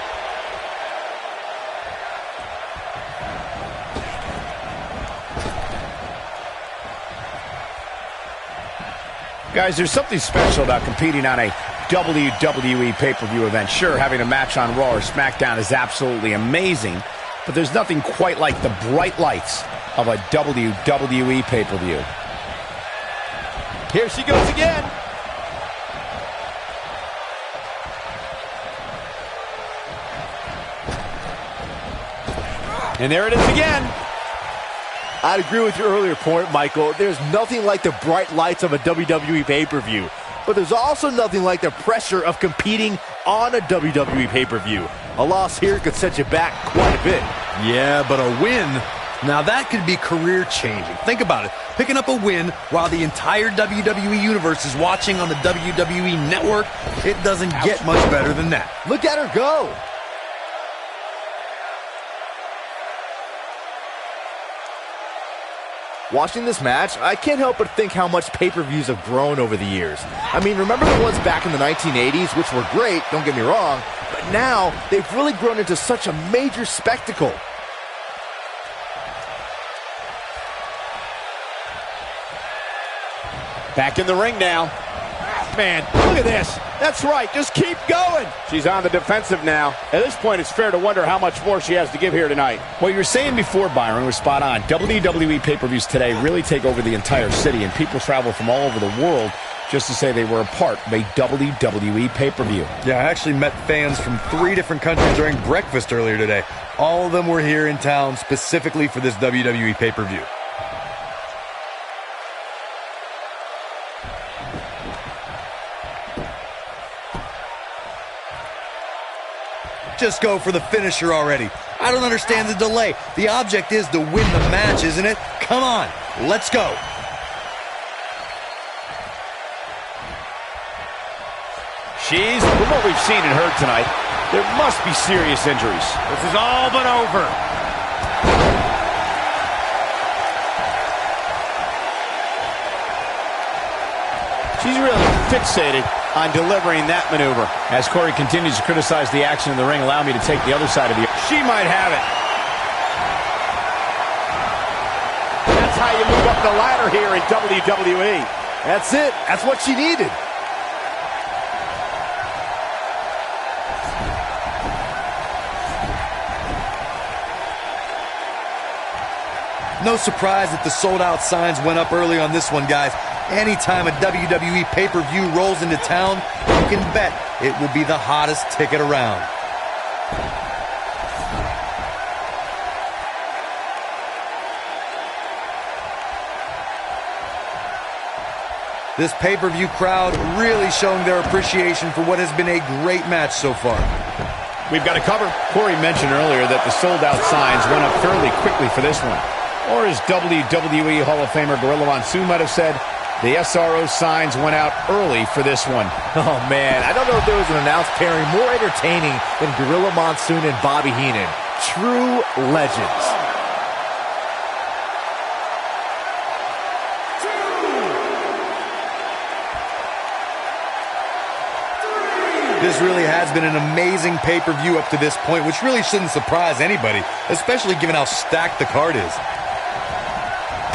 Guys, there's something special about competing on a WWE pay-per-view event. Sure, having a match on Raw or SmackDown is absolutely amazing, but there's nothing quite like the bright lights of a WWE pay-per-view. Here she goes again. And there it is again. I'd agree with your earlier point, Michael. There's nothing like the bright lights of a WWE pay-per-view. But there's also nothing like the pressure of competing on a WWE pay-per-view. A loss here could set you back quite a bit. Yeah, but a win, now that could be career-changing. Think about it. Picking up a win while the entire WWE Universe is watching on the WWE Network, it doesn't get much better than that. Look at her go. Watching this match, I can't help but think how much pay-per-views have grown over the years. I mean, remember the ones back in the 1980s, which were great, don't get me wrong, but now they've really grown into such a major spectacle. Back in the ring now. Man, look at this. That's right, just keep going. She's on the defensive now. At this point, it's fair to wonder how much more she has to give here tonight. What you were saying before, Byron, was spot on. WWE pay-per-views today really take over the entire city, and people travel from all over the world just to say they were a part of a WWE pay-per-view. Yeah, I actually met fans from 3 different countries during breakfast earlier today. All of them were here in town specifically for this WWE pay-per-view. Just go for the finisher already. I don't understand the delay. The object is to win the match, isn't it? Come on, let's go. From what we've seen and heard tonight, there must be serious injuries. This is all but over. She's really fixated on delivering that maneuver. As Corey continues to criticize the action in the ring, allow me to take the other side of the... She might have it. That's how you move up the ladder here in WWE. That's it. That's what she needed. No surprise that the sold-out signs went up early on this one, guys. Anytime a WWE pay-per-view rolls into town, you can bet it will be the hottest ticket around. This pay-per-view crowd really showing their appreciation for what has been a great match so far. We've got a cover. Corey mentioned earlier that the sold-out signs went up fairly quickly for this one. Or as WWE Hall of Famer Gorilla Monsoon might have said, the SRO signs went out early for this one. Oh, man. I don't know if there was an announced pairing more entertaining than Gorilla Monsoon and Bobby Heenan. True legends. This really has been an amazing pay-per-view up to this point, which really shouldn't surprise anybody, especially given how stacked the card is.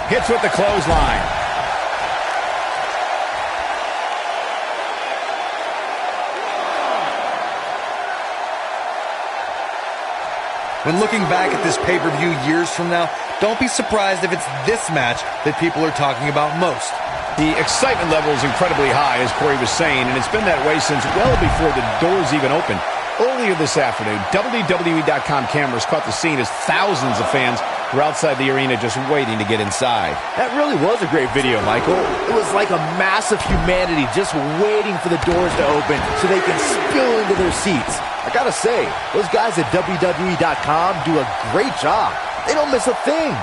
Hits with the clothesline. When looking back at this pay-per-view years from now, don't be surprised if it's this match that people are talking about most. The excitement level is incredibly high, as Corey was saying, and it's been that way since well before the doors even opened. Earlier this afternoon, wwe2k19 cameras caught the scene as thousands of fans were outside the arena just waiting to get inside. That really was a great video, Michael. It was like a mass of humanity just waiting for the doors to open so they can spill into their seats. I gotta say, those guys at wwe2k19 do a great job. They don't miss a thing.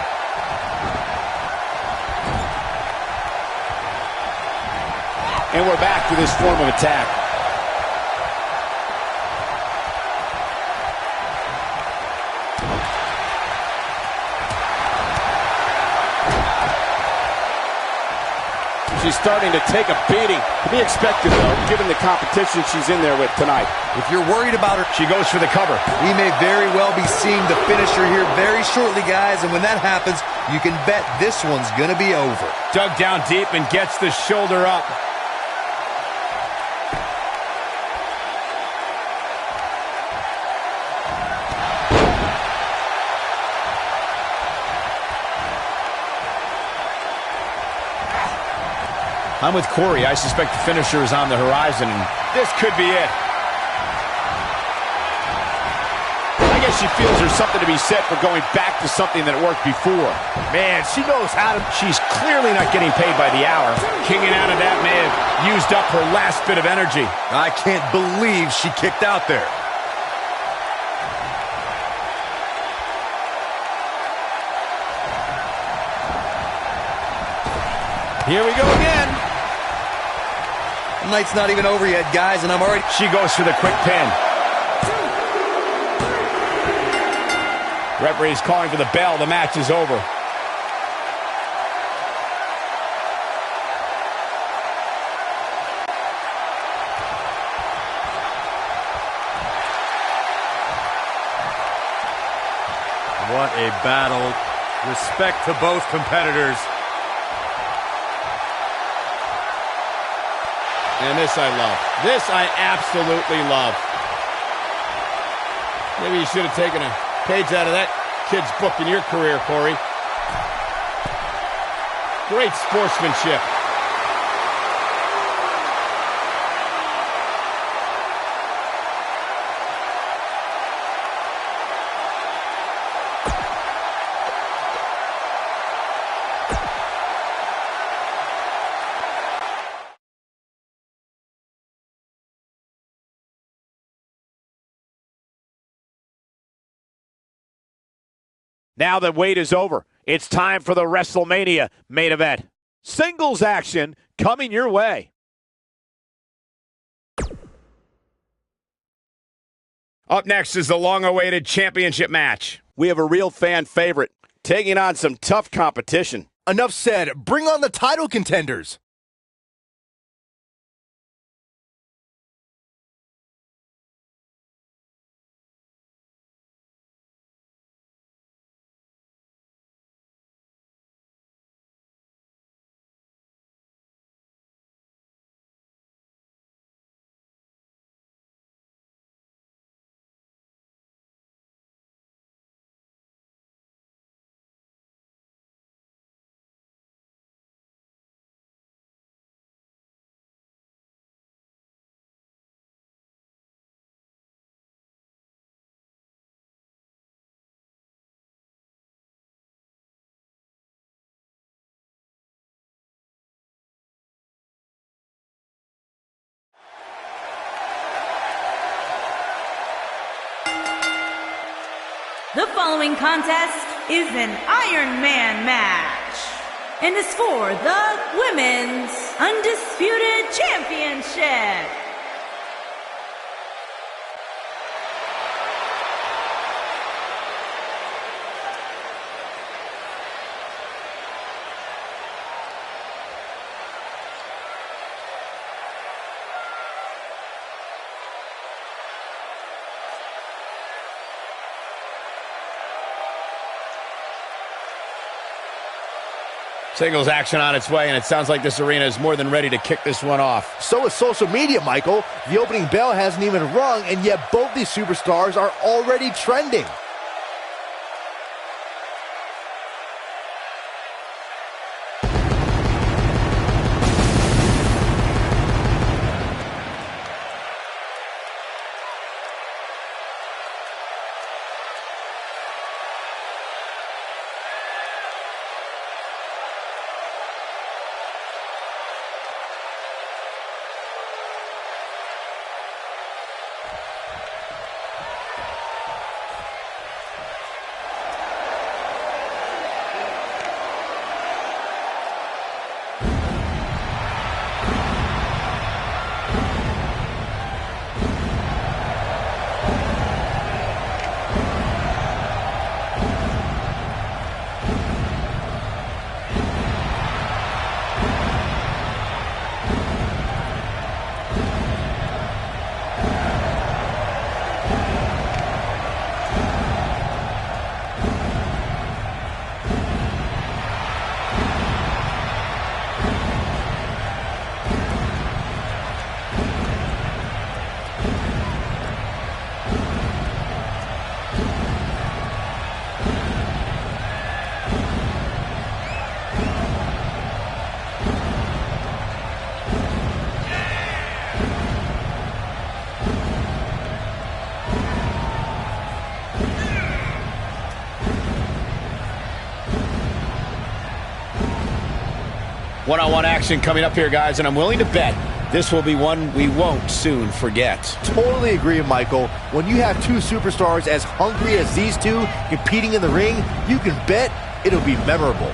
And we're back to this form of attack. She's starting to take a beating. To be expected, though, given the competition she's in there with tonight. If you're worried about her, She goes for the cover. we may very well be seeing the finisher here very shortly, guys, and when that happens, you can bet this one's gonna be over. Dug down deep and gets the shoulder up. I'm with Corey. I suspect the finisher is on the horizon, and This could be it. I guess she feels there's something to be said for going back to something that worked before. Man, she knows how to... she's clearly not getting paid by the hour. Kicking out of that may have used up her last bit of energy. I can't believe she kicked out there. Here we go again. The night's not even over yet, guys, and I'm already... She goes for the quick pin. Referee's calling for the bell. The match is over. What a battle. Respect to both competitors. And this I love. This I absolutely love. Maybe you should have taken a page out of that kid's book in your career, Corey. Great sportsmanship. Now the wait is over. It's time for the WrestleMania main event. Singles action coming your way. Up next is the long-awaited championship match. We have a real fan favorite taking on some tough competition. Enough said. Bring on the title contenders. The following contest is an Iron Man match and is for the Women's Undisputed Championship. Singles action on its way, and it sounds like this arena is more than ready to kick this one off. So is social media, Michael. The opening bell hasn't even rung, and yet both these superstars are already trending. One-on-one action coming up here, guys, and I'm willing to bet this will be one we won't soon forget. Totally agree, Michael. When you have two superstars as hungry as these two competing in the ring, you can bet it'll be memorable.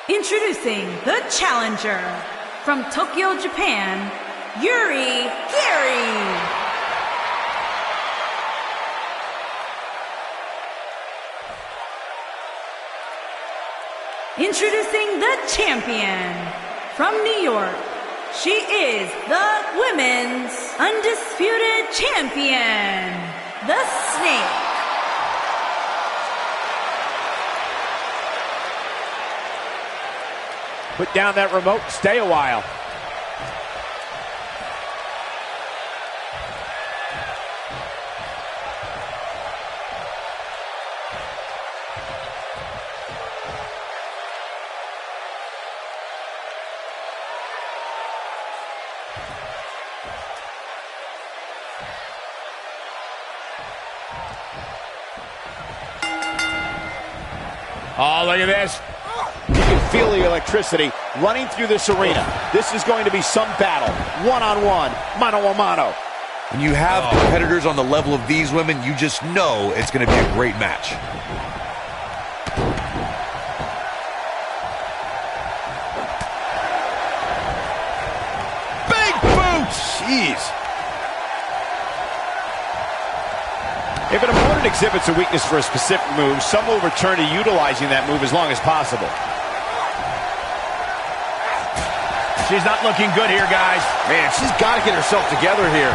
Introducing the challenger from Tokyo, Japan, Yuri Gary. Introducing the champion from New York, she is the Women's Undisputed Champion, the Snake. Put down that remote, stay a while. Oh, look at this. You can feel the electricity running through this arena. This is going to be some battle. One-on-one, mano-a-mano. When you have competitors on the level of these women, you just know it's going to be a great match. Big boot! Jeez. If an opponent exhibits a weakness for a specific move, some will return to utilizing that move as long as possible. She's not looking good here, guys. Man, she's got to get herself together here.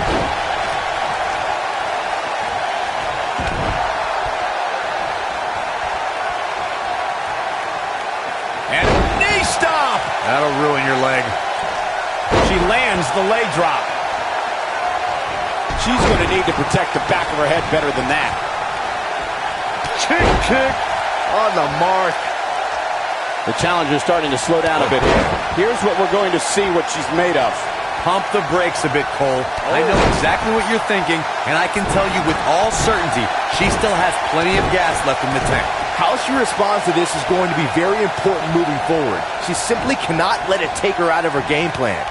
And knee stop. That'll ruin your leg. She lands the leg drop. She's going to need to protect the back of her head better than that. Kick on the mark. The challenger's starting to slow down a bit here. Here's what we're going to see what she's made of. Pump the brakes a bit, Cole. I know exactly what you're thinking, and I can tell you with all certainty, she still has plenty of gas left in the tank. How she responds to this is going to be very important moving forward. She simply cannot let it take her out of her game plan.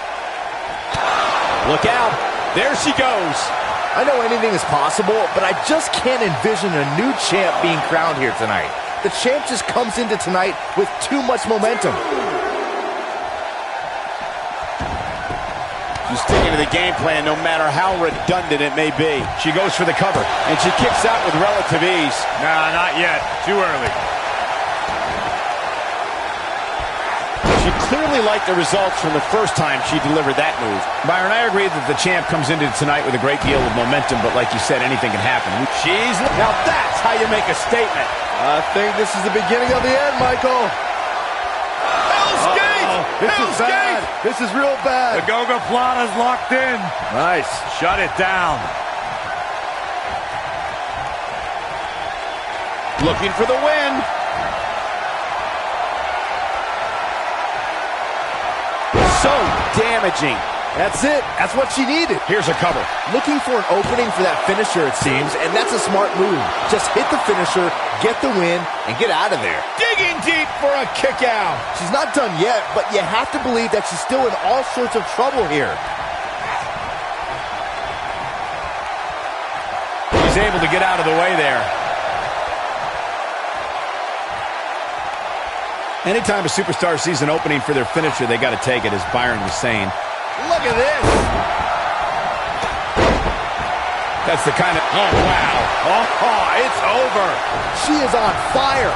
Look out. There she goes. I know anything is possible, but I just can't envision a new champ being crowned here tonight. The champ just comes into tonight with too much momentum. She's sticking to the game plan no matter how redundant it may be. She goes for the cover. And she kicks out with relative ease. Nah, not yet. Too early. She clearly liked the results from the first time she delivered that move. Byron, I agree that the champ comes into tonight with a great deal of momentum, but like you said, anything can happen. Now that's how you make a statement. I think this is the beginning of the end, Michael. Hell's Gate! This is bad. This is real bad. The Gogoplana's locked in. Nice. Shut it down. Looking for the win. So damaging. That's it. That's what she needed. Here's a cover. Looking for an opening for that finisher, it seems, and that's a smart move. Just hit the finisher, get the win, and get out of there. Digging deep for a kick out. She's not done yet, but you have to believe that she's still in all sorts of trouble here. She's able to get out of the way there. Anytime a superstar sees an opening for their finisher, they got to take it, as Byron was saying. Look at this. That's the kind of... Oh, wow. Oh, it's over. She is on fire.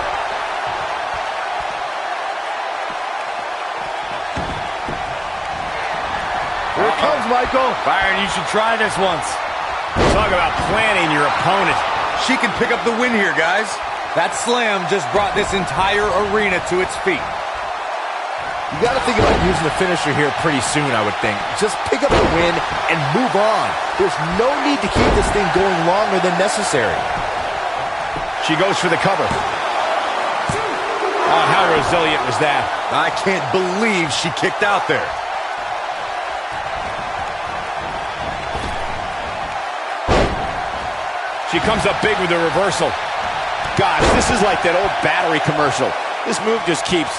Here it comes, Michael. Byron, you should try this once. Talk about planning your opponent. She can pick up the win here, guys. That slam just brought this entire arena to its feet. You got to think about using the finisher here pretty soon, I would think. Just pick up the win and move on. There's no need to keep this thing going longer than necessary. She goes for the cover. Oh, how resilient was that? I can't believe she kicked out there. She comes up big with a reversal. Gosh, this is like that old battery commercial. This move just keeps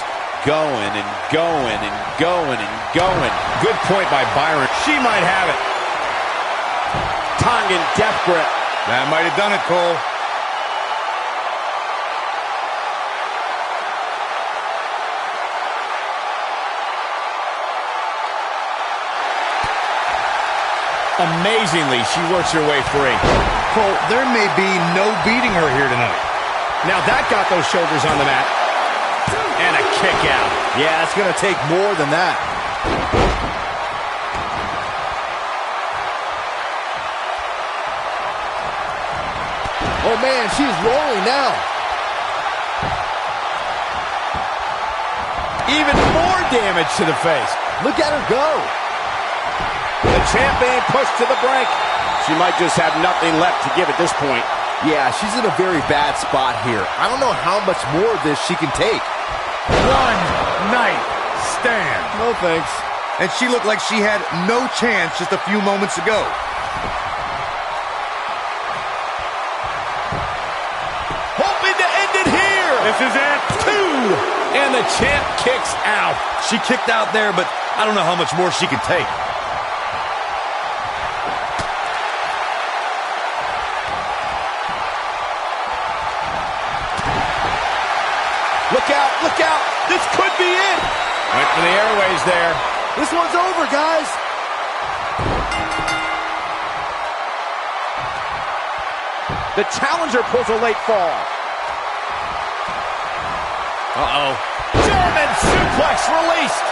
going and going and going and going. Good point by Byron. She might have it. Tongan death grip. That might have done it, Cole. Amazingly, she works her way free. Cole, there may be no beating her here tonight. Now that got those shoulders on the mat. And a kick out. Yeah, it's going to take more than that. Oh, man, she's rolling now. Even more damage to the face. Look at her go. The champ being pushed to the brink. She might just have nothing left to give at this point. Yeah, she's in a very bad spot here. I don't know how much more of this she can take. One night stand. No thanks. And she looked like she had no chance just a few moments ago. Hoping to end it here. This is it. 2. And the champ kicks out. She kicked out there, but I don't know how much more she could take. Look out, look out. This could be it. Went for the airways there. This one's over, guys. The challenger pulls a late fall. Uh-oh. German suplex released.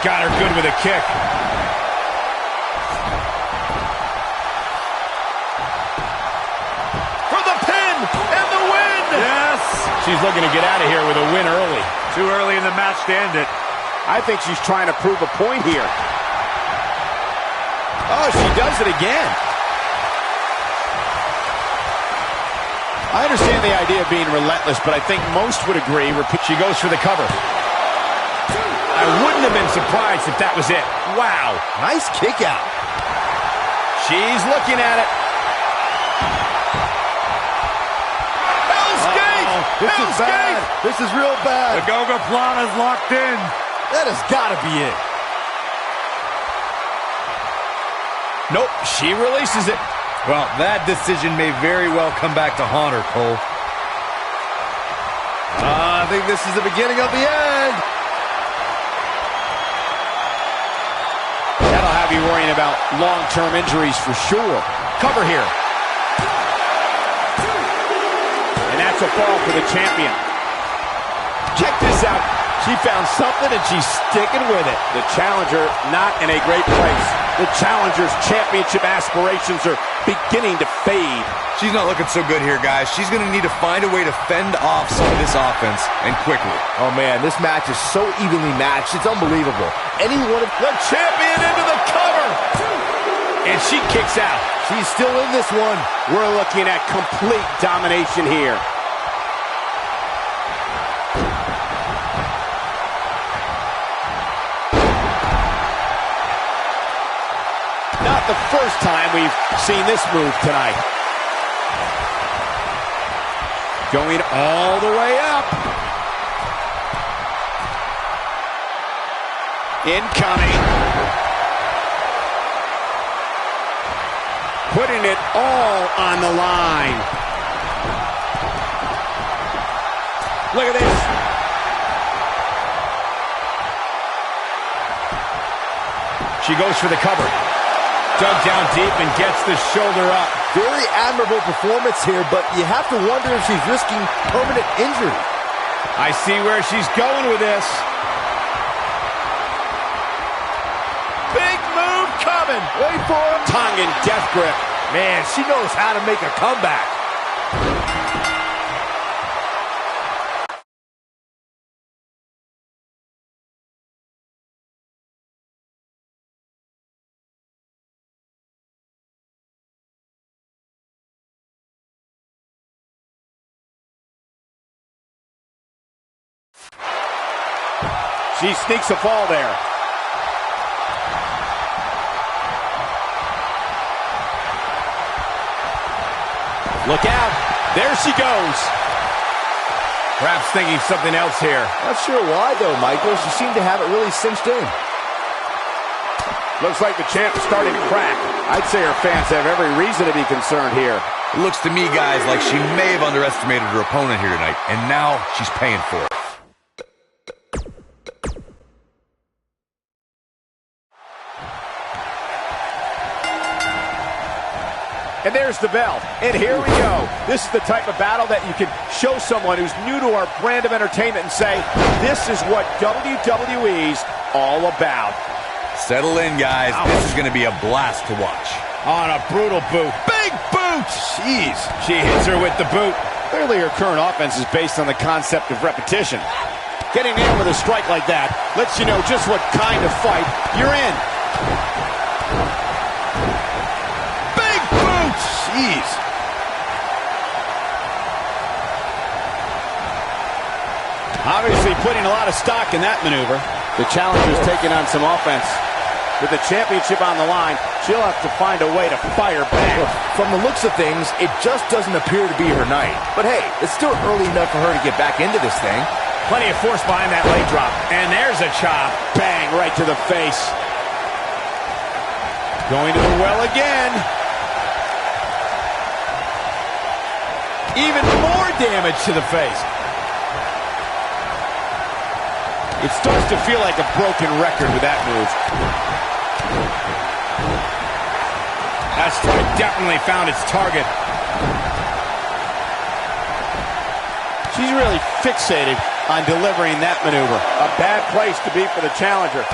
got her good with a kick. For the pin and the win! Yes! She's looking to get out of here with a win early. Too early in the match to end it. I think she's trying to prove a point here. Oh, she does it again. I understand the idea of being relentless, but I think most would agree. She goes for the cover. I wouldn't have been surprised if that was it. Wow. Nice kick out. She's looking at it. Hell's Gate! This is bad. This is real bad. The Goga Plana's locked in. That has got to be it. Nope, she releases it. Well, that decision may very well come back to haunt her, Cole. I think this is the beginning of the end. That'll have you worrying about long-term injuries for sure. Cover here. And that's a fall for the champion. Check this out. She found something and she's sticking with it. The challenger not in a great place. The challenger's championship aspirations are beginning to fade. She's not looking so good here, guys. She's going to need to find a way to fend off some of this offense, and quickly. Oh, man, this match is so evenly matched. It's unbelievable. The champion into the cover. And she kicks out. She's still in this one. We're looking at complete domination here. Not the first time we've seen this move tonight. Going all the way up. Incoming. Putting it all on the line. Look at this. She goes for the cover. Dug down deep and gets the shoulder up. Very admirable performance here, but you have to wonder if she's risking permanent injury. I see where she's going with this. Big move coming. Wait for it. Tongue and death grip. Man, she knows how to make a comeback. She sneaks a fall there. Look out. There she goes. Perhaps thinking something else here. Not sure why, though, Michael. She seemed to have it really cinched in. Looks like the champ is starting to crack. I'd say her fans have every reason to be concerned here. It looks to me, guys, like she may have underestimated her opponent here tonight, and now she's paying for it. And there's the bell. And here we go. This is the type of battle that you can show someone who's new to our brand of entertainment and say, this is what WWE's all about. Settle in, guys. This is going to be a blast to watch. On a brutal boot. Big boot! Jeez. She hits her with the boot. Clearly her current offense is based on the concept of repetition. Getting in with a strike like that lets you know just what kind of fight you're in. Jeez. Obviously putting a lot of stock in that maneuver. The challenger's taking on some offense. With the championship on the line, she'll have to find a way to fire back. From the looks of things, it just doesn't appear to be her night. But hey, it's still early enough for her to get back into this thing. Plenty of force behind that leg drop. And there's a chop. Bang, right to the face. Going to the well again. Even more damage to the face. It starts to feel like a broken record with that move. That strike definitely found its target. She's really fixated on delivering that maneuver. A bad place to be for the challenger.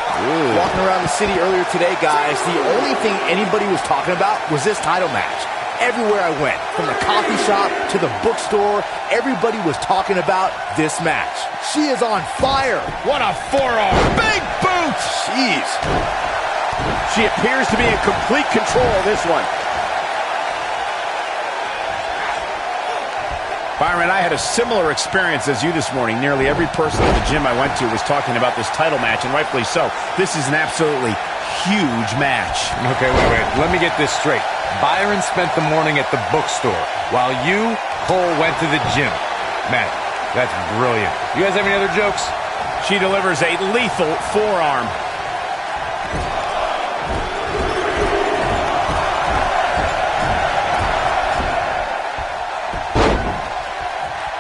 Walking around the city earlier today, guys, the only thing anybody was talking about was this title match. Everywhere I went, from the coffee shop to the bookstore, everybody was talking about this match. She is on fire. What a forearm. Big boots. Jeez. She appears to be in complete control of this one. Byron, I had a similar experience as you this morning. Nearly every person at the gym I went to was talking about this title match, and rightfully so. This is an absolutely huge match. Okay, wait. Let me get this straight. Byron spent the morning at the bookstore, while you, Cole, went to the gym. Man, that's brilliant. You guys have any other jokes? She delivers a lethal forearm.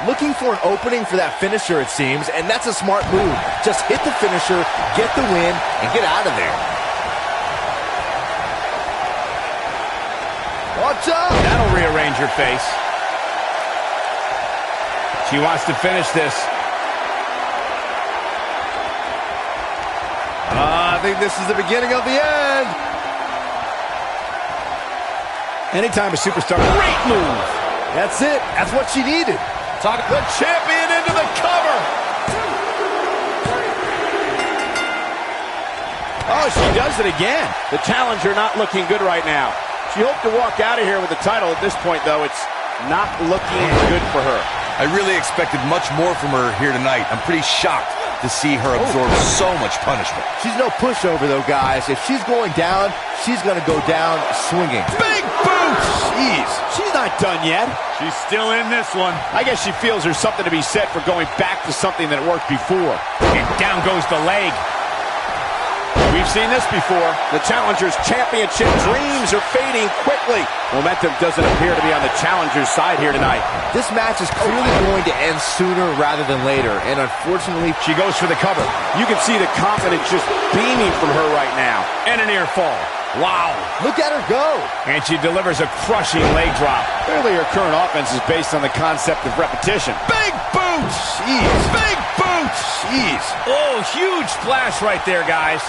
Looking for an opening for that finisher, it seems, and that's a smart move. Just hit the finisher, get the win, and get out of there. Watch out! That'll rearrange her face. She wants to finish this. I think this is the beginning of the end. Anytime a superstar... Great move! That's it. That's what she needed. The champion into the cover. Oh, she does it again. The challenger not looking good right now. She hoped to walk out of here with the title. At this point, though, it's not looking good for her. I really expected much more from her here tonight. I'm pretty shocked to see her absorb so much punishment. She's no pushover, though, guys. If she's going down, she's going to go down swinging. Big boots! Jeez. She's not done yet. She's still in this one. I guess she feels there's something to be said for going back to something that worked before. And down goes the leg. We've seen this before. The challenger's championship dreams are fading quickly. Momentum doesn't appear to be on the challenger's side here tonight. This match is clearly going to end sooner rather than later, and unfortunately, She goes for the cover. You can see the confidence just beaming from her right now. And a near fall. Wow. look at her go. And she delivers a crushing leg drop. Clearly her current offense is based on the concept of repetition. Big boots. Jeez. Big boots. Jeez. Oh, huge splash right there, guys.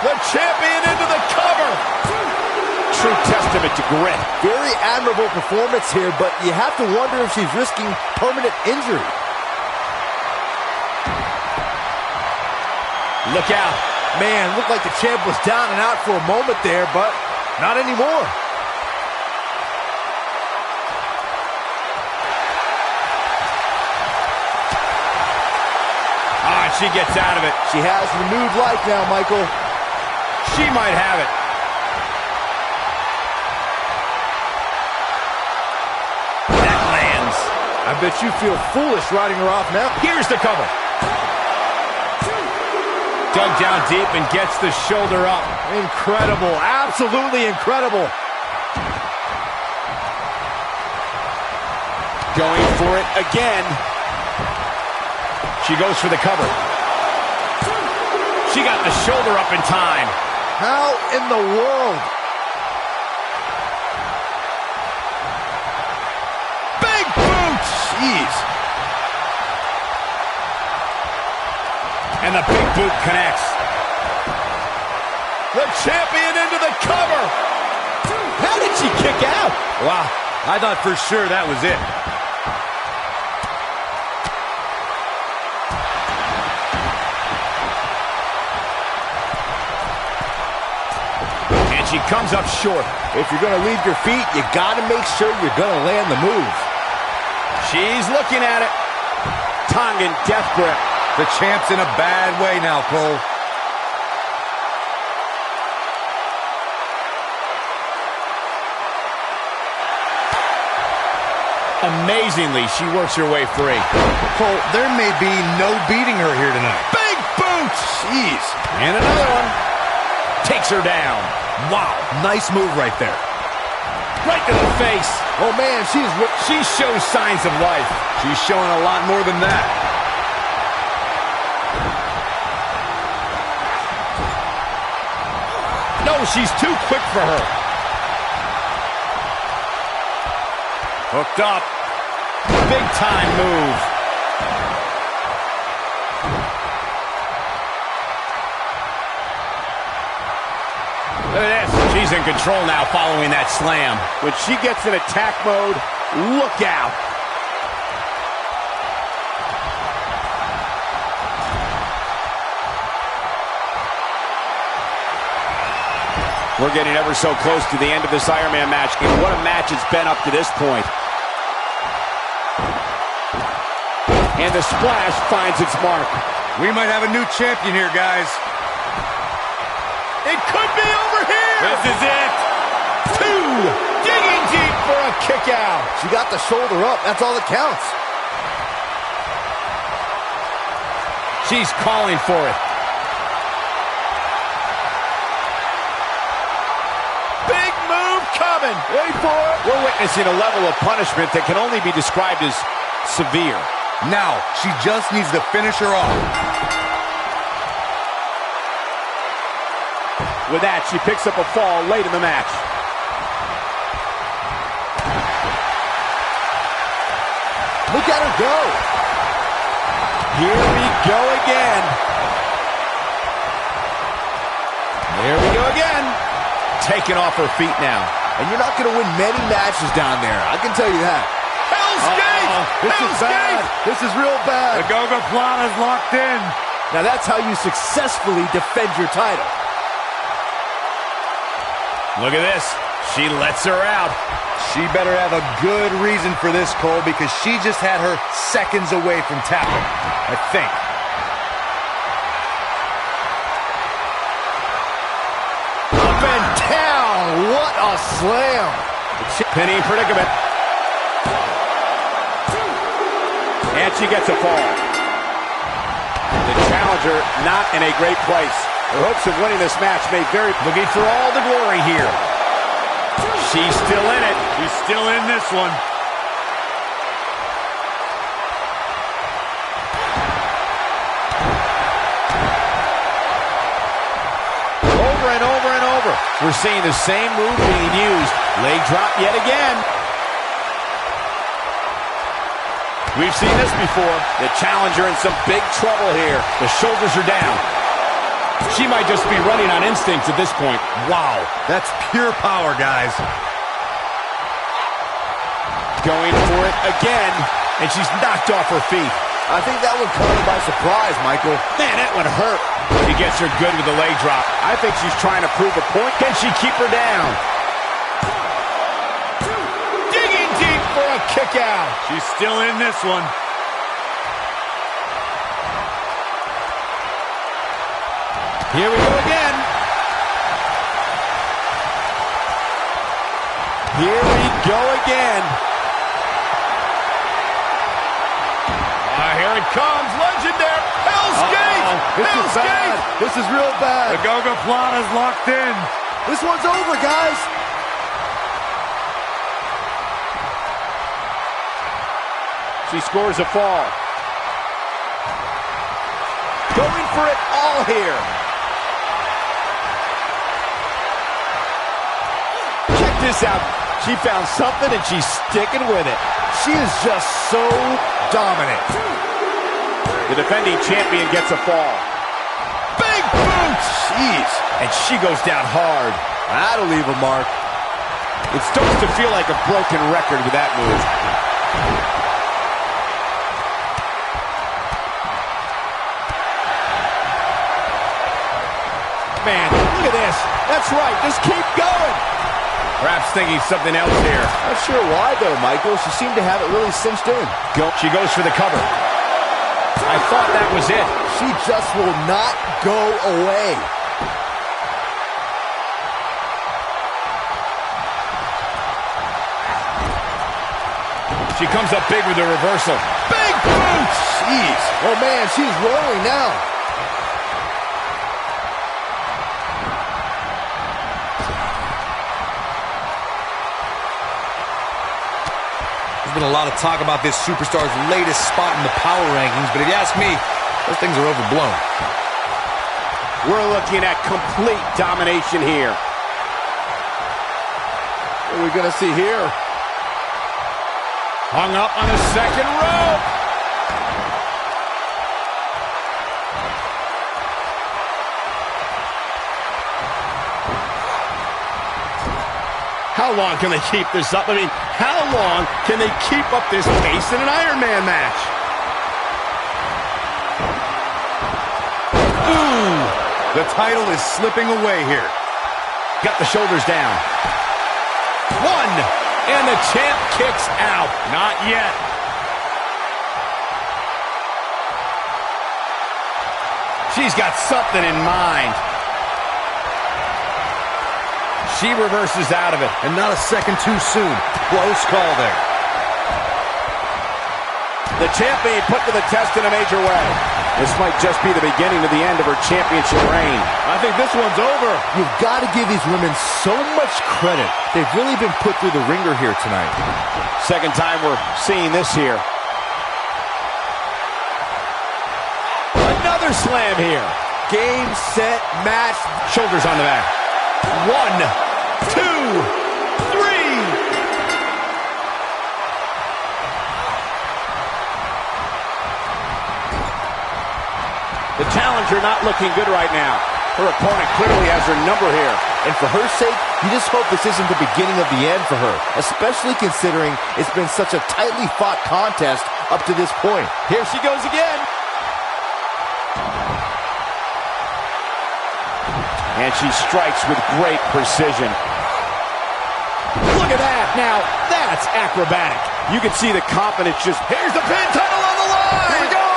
The champion into the cover. True testament to grit. Very admirable performance here, but you have to wonder if she's risking permanent injury. Look out. Man, looked like the champ was down and out for a moment there, but not anymore. Ah, she gets out of it. She has renewed life now, Michael. She might have it. That lands. I bet you feel foolish riding her off now. Here's the cover. Dug down deep and gets the shoulder up. Incredible. Absolutely incredible. Going for it again. She goes for the cover. She got the shoulder up in time. How in the world? Big boots. Jeez. And the big boot connects. The champion into the cover. How did she kick out? Wow, I thought for sure that was it. And she comes up short. If you're going to leave your feet, you got to make sure you're going to land the move. She's looking at it. Tongan death grip. The champ's in a bad way now, Cole. Amazingly, she works her way free. Cole, there may be no beating her here tonight. Big boots. Jeez. And another one. Takes her down. Wow, nice move right there. Right to the face. Oh, man, She shows signs of life. She's showing a lot more than that. No, she's too quick for her. Hooked up. Big time move. She's in control now following that slam. When she gets in attack mode, look out. We're getting ever so close to the end of this Iron Man match. And what a match it's been up to this point. And the splash finds its mark. We might have a new champion here, guys. It could be over here. This is it. 2. Digging deep for a kick out. She got the shoulder up. That's all that counts. She's calling for it. Big move coming. Wait for it. We're witnessing a level of punishment that can only be described as severe. Now, she just needs to finish her off. With that, she picks up a fall late in the match. Look at her go. Here we go again. There we go again. Taken off her feet now. And you're not going to win many matches down there. I can tell you that. Hell's Gate! This Hell's is bad. Gate! This is real bad. The Go-Go Plot is locked in. Now that's how you successfully defend your title. Look at this. She lets her out. She better have a good reason for this, Cole, because she just had her seconds away from tapping, I think. Up and down. What a slam. Penny predicament. And she gets a fall. The challenger not in a great place. Her hopes of winning this match may very... Looking for all the glory here. She's still in it. She's still in this one. Over and over and over. We're seeing the same move being used. Leg drop yet again. We've seen this before. The challenger in some big trouble here. The shoulders are down. She might just be running on instinct at this point. Wow, that's pure power, guys. Going for it again. And she's knocked off her feet. I think that one caught her by surprise, Michael. Man, that one hurt. She gets her good with the leg drop. I think she's trying to prove a point. Can she keep her down? Digging deep for a kick out. She's still in this one. Here we go again. Here we go again. Here it comes. Legendary. Hell's Gate. This Hell's is bad. Gate. This is real bad. The Go-Go Plot is locked in. This one's over, guys. She scores a fall. Going for it all here. Check this out. She found something and she's sticking with it. She is just so dominant. The defending champion gets a fall. Big boots. Jeez. And she goes down hard. That'll leave a mark. It starts to feel like a broken record with that move. Man, look at this. That's right. Just keep going. Perhaps thinking something else here. Not sure why, though, Michael. She seemed to have it really cinched in. She goes for the cover. I thought that was it. She just will not go away. She comes up big with the reversal. Big boots. Jeez. Oh, man, she's rolling now. There's been a lot of talk about this superstar's latest spot in the power rankings, but if you ask me, those things are overblown. We're looking at complete domination here. What are we going to see here? Hung up on the second rope. How long can they keep this up? I mean, how long can they keep up this pace in an Iron Man match? Ooh! The title is slipping away here. Got the shoulders down. One! And the champ kicks out. Not yet. She's got something in mind. She reverses out of it. And not a second too soon. Close call there. The champ being put to the test in a major way. This might just be the beginning to the end of her championship reign. I think this one's over. You've got to give these women so much credit. They've really been put through the ringer here tonight. Second time we're seeing this here. Another slam here. Game, set, match. Shoulders on the back. 1, 2, 3. The challenger not looking good right now. Her opponent clearly has her number here. And for her sake, you just hope this isn't the beginning of the end for her, especially considering it's been such a tightly fought contest up to this point. Here she goes again. And she strikes with great precision. Look at that. Now, that's acrobatic. You can see the confidence just... Here's the pin, title on the line. Here we go.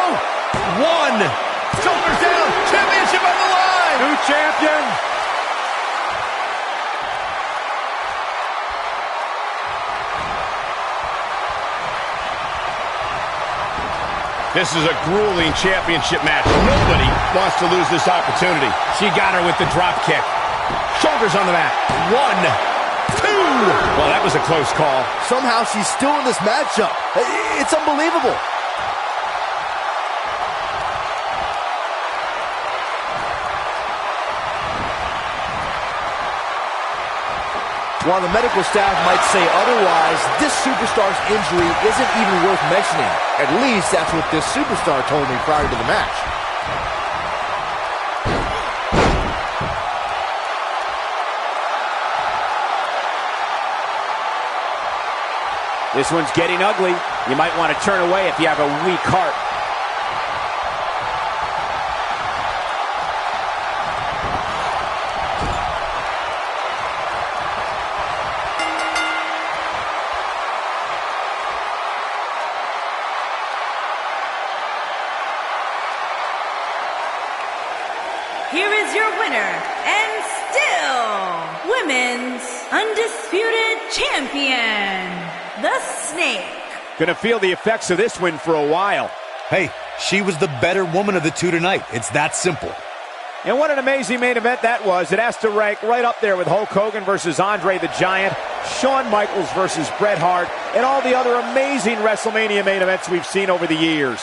1. Shoulders down. Championship on the line. New champion. This is a grueling championship match. Nobody wants to lose this opportunity. She got her with the drop kick. Shoulders on the mat. 1, 2. Well, that was a close call. Somehow she's still in this matchup. It's unbelievable. While the medical staff might say otherwise, this superstar's injury isn't even worth mentioning. At least that's what this superstar told me prior to the match. This one's getting ugly. You might want to turn away if you have a weak heart. Here is your winner, and still Women's Undisputed Champion, the Snake. Gonna feel the effects of this win for a while. Hey, she was the better woman of the two tonight. It's that simple. And what an amazing main event that was. It has to rank right up there with Hulk Hogan versus Andre the Giant, Shawn Michaels versus Bret Hart, and all the other amazing WrestleMania main events we've seen over the years.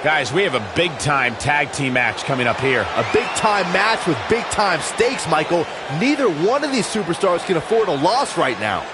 Guys, we have a big-time tag team match coming up here. A big-time match with big-time stakes, Michael. Neither one of these superstars can afford a loss right now.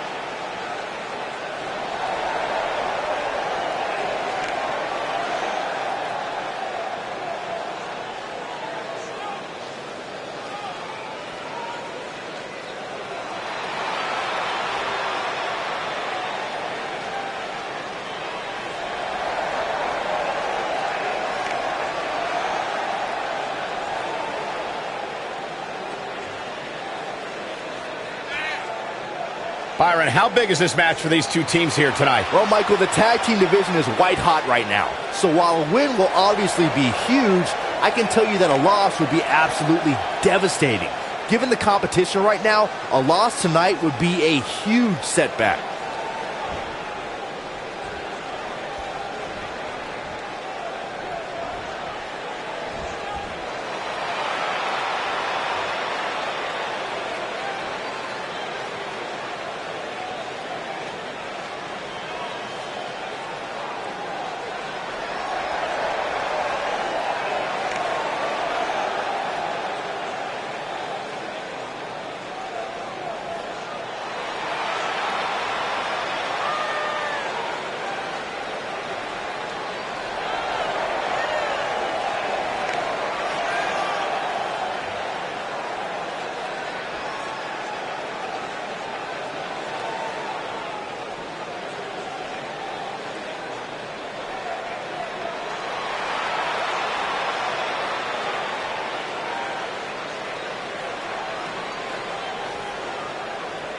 Byron, how big is this match for these two teams here tonight? Well, Michael, the tag team division is white hot right now. So while a win will obviously be huge, I can tell you that a loss would be absolutely devastating. Given the competition right now, a loss tonight would be a huge setback.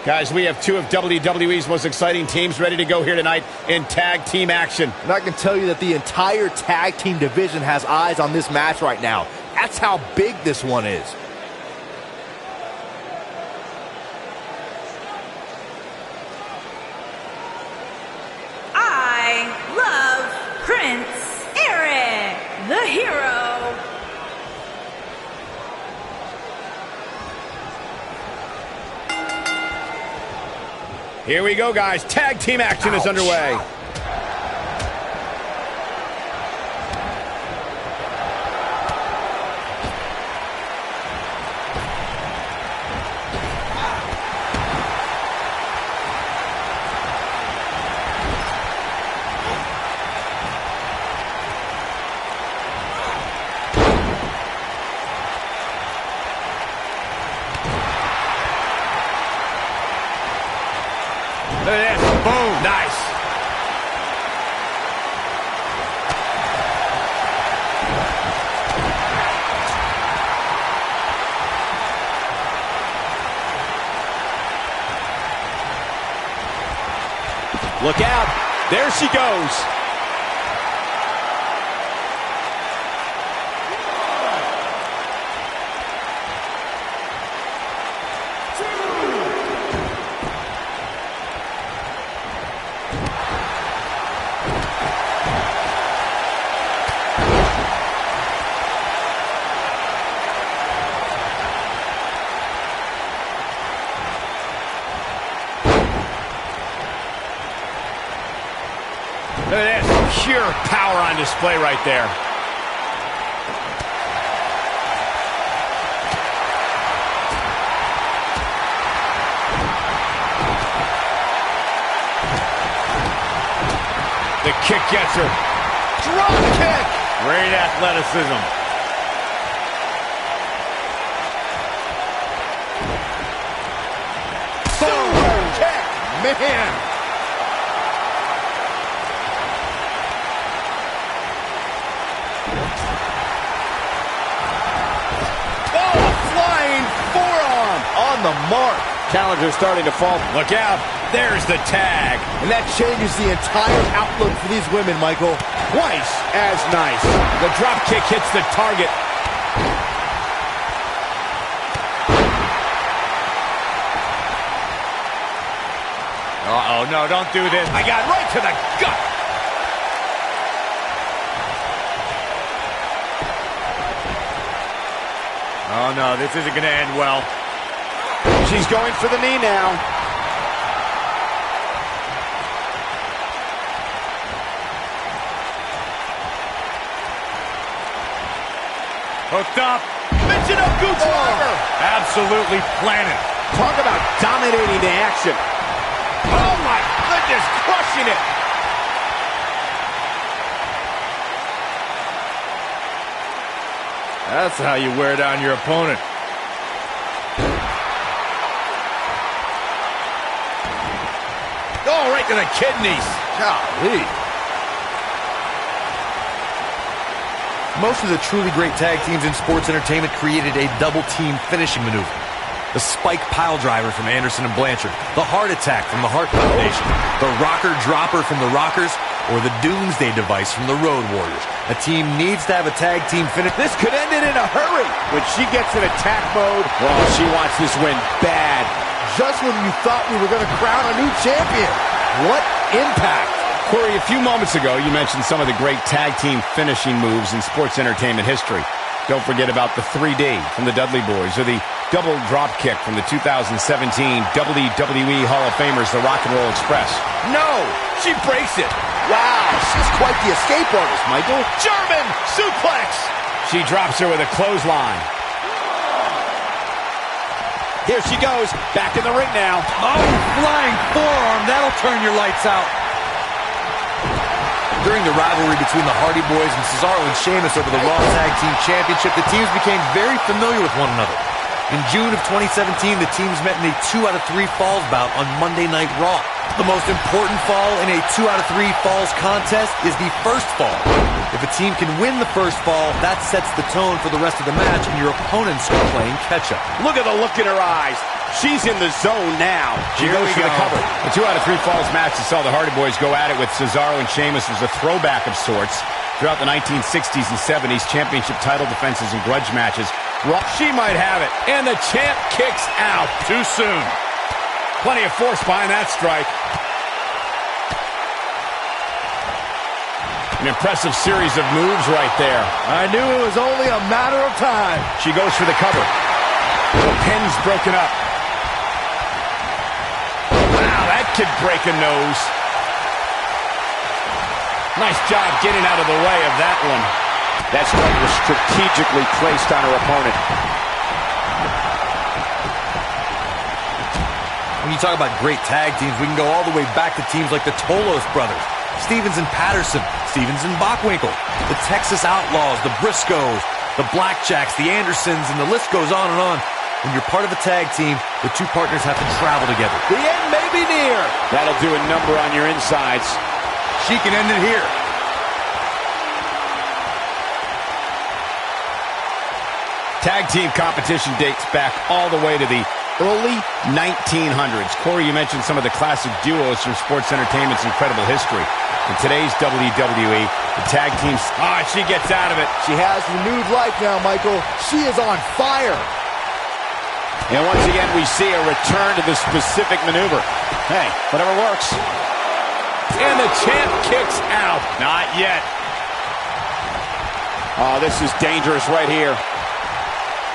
Guys, we have two of WWE's most exciting teams ready to go here tonight in tag team action. And I can tell you that the entire tag team division has eyes on this match right now. That's how big this one is. I love Prince Eric, the hero. Here we go, guys. Tag team action is underway. Look at this. Boom. Nice. Look out. There she goes. Look at this. Pure power on display right there. The kick gets her. Drop kick. Great athleticism. Boom kick. Man. On the mark. Challenger's starting to fall. Look out. There's the tag. And that changes the entire outlook for these women, Michael. Twice as nice. The drop kick hits the target. Uh-oh, no, don't do this. I got right to the gut. Oh, no, this isn't going to end well. She's going for the knee now. Hooked up. Michinoku driver. Absolutely planted. Talk about dominating the action. Oh, my goodness. Crushing it. That's how you wear down your opponent. Oh, right to the kidneys. Golly. Most of the truly great tag teams in sports entertainment created a double-team finishing maneuver. The spike pile driver from Anderson and Blanchard, the heart attack from the Hart Foundation, the rocker dropper from the Rockers, or the Doomsday device from the Road Warriors. A team needs to have a tag team finish. This could end it in a hurry. When she gets in attack mode, well, she wants this win bad. Just when you thought we were going to crown a new champion. What impact. Corey, a few moments ago, you mentioned some of the great tag team finishing moves in sports entertainment history. Don't forget about the 3D from the Dudley Boys, or the double drop kick from the 2017 WWE Hall of Famers, the Rock and Roll Express. No, she breaks it. Wow, she's quite the escape artist, Michael. German suplex. She drops her with a clothesline. Here she goes, back in the ring now. Oh, flying forearm. That'll turn your lights out. During the rivalry between the Hardy Boys and Cesaro and Sheamus over the Raw Tag Team Championship, the teams became very familiar with one another. In June of 2017, the teams met in a 2 out of 3 falls bout on Monday Night Raw. The most important fall in a 2 out of 3 falls contest is the first fall. If a team can win the first fall, that sets the tone for the rest of the match, and your opponents are playing catch-up. Look at the look in her eyes. She's in the zone now. She goes for the cover. The 2 out of 3 falls match that saw the Hardy Boys go at it with Cesaro and Sheamus was a throwback of sorts. Throughout the 1960s and 70s, championship title defenses and grudge matches. She might have it. And the champ kicks out too soon. Plenty of force behind that strike. An impressive series of moves right there. I knew it was only a matter of time. She goes for the cover. The pin's broken up. Wow, that could break a nose. Nice job getting out of the way of that one. That strike was strategically placed on her opponent. When you talk about great tag teams, we can go all the way back to teams like the Tolos brothers, Stevens and Patterson, Stevens and Bockwinkel, the Texas Outlaws, the Briscoes, the Blackjacks, the Andersons, and the list goes on and on. When you're part of a tag team, the two partners have to travel together. The end may be near. That'll do a number on your insides. She can end it here. Tag team competition dates back all the way to the early 1900s. Corey, you mentioned some of the classic duos from sports entertainment's incredible history. In today's WWE, the tag teams... she gets out of it. She has renewed life now, Michael. She is on fire. And once again, we see a return to the specific maneuver. Hey, whatever works. And the champ kicks out. Not yet. Oh, this is dangerous right here.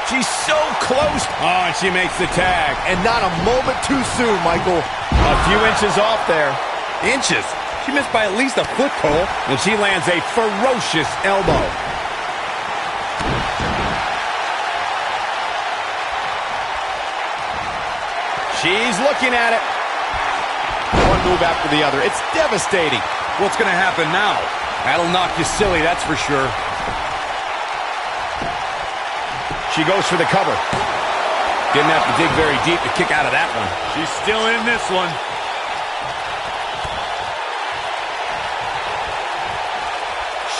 She's so close. Oh, and she makes the tag. And not a moment too soon, Michael. A few inches off there. Inches? She missed by at least a foot, Cole. And she lands a ferocious elbow. She's looking at it. One move after the other. It's devastating. What's going to happen now? That'll knock you silly, that's for sure. She goes for the cover. Didn't have to dig very deep to kick out of that one. She's still in this one.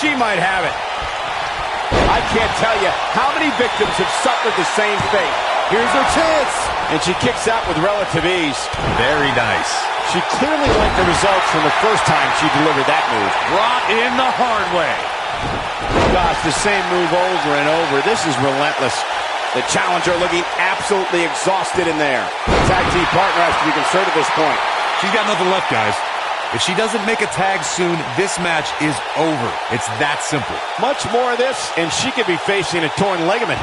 She might have it. I can't tell you how many victims have suffered the same fate. Here's her chance. And she kicks out with relative ease. Very nice. She clearly liked the results from the first time she delivered that move. Brought in the hard way. Gosh, the same move over and over. This is relentless. The challenger looking absolutely exhausted in there. The tag team partner has to be concerned at this point. She's got nothing left, guys. If she doesn't make a tag soon, this match is over. It's that simple. Much more of this, and she could be facing a torn ligament.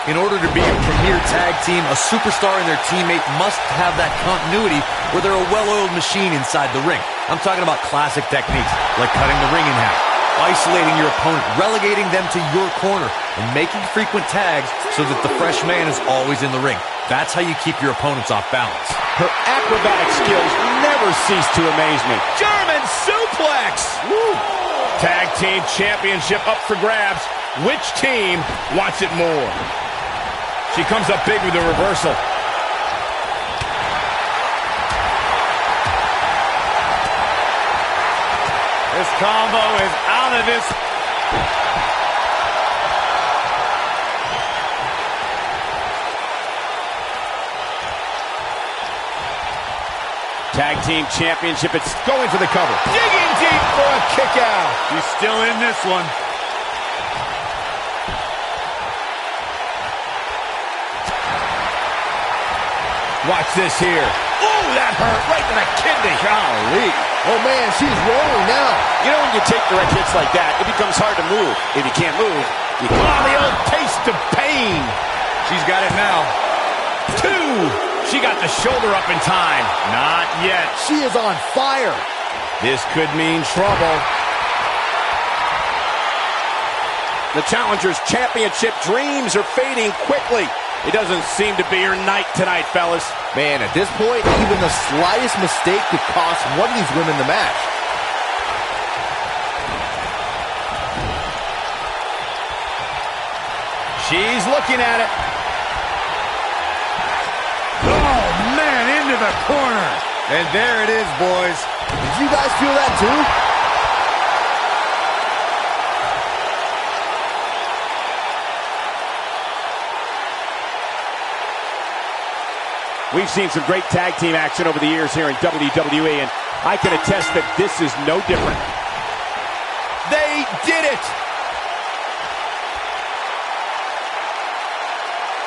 In order to be a premier tag team, a superstar and their teammate must have that continuity where they're a well-oiled machine inside the ring. I'm talking about classic techniques like cutting the ring in half, isolating your opponent, relegating them to your corner, and making frequent tags so that the fresh man is always in the ring. That's how you keep your opponents off balance. Her acrobatic skills never cease to amaze me. German suplex! Woo. Tag team championship up for grabs. Which team wants it more? She comes up big with the reversal. This combo is out of this. Tag team championship. It's Going for the cover. Digging deep for a kick out. She's still in this one. Watch this here. Ooh, that hurt right to the kidney. Golly. Oh, man, she's rolling now. You know when you take direct hits like that, it becomes hard to move. If you can't move, you can't. Oh, the old taste of pain. She's got it now. 2. She got the shoulder up in time. Not yet. She is on fire. This could mean trouble. The challenger's championship dreams are fading quickly. It doesn't seem to be her night tonight, fellas. Man, at this point, even the slightest mistake could cost one of these women the match. She's looking at it. Oh, man, into the corner. And there it is, boys. Did you guys feel that too? We've seen some great tag team action over the years here in WWE, and I can attest that this is no different. They did it.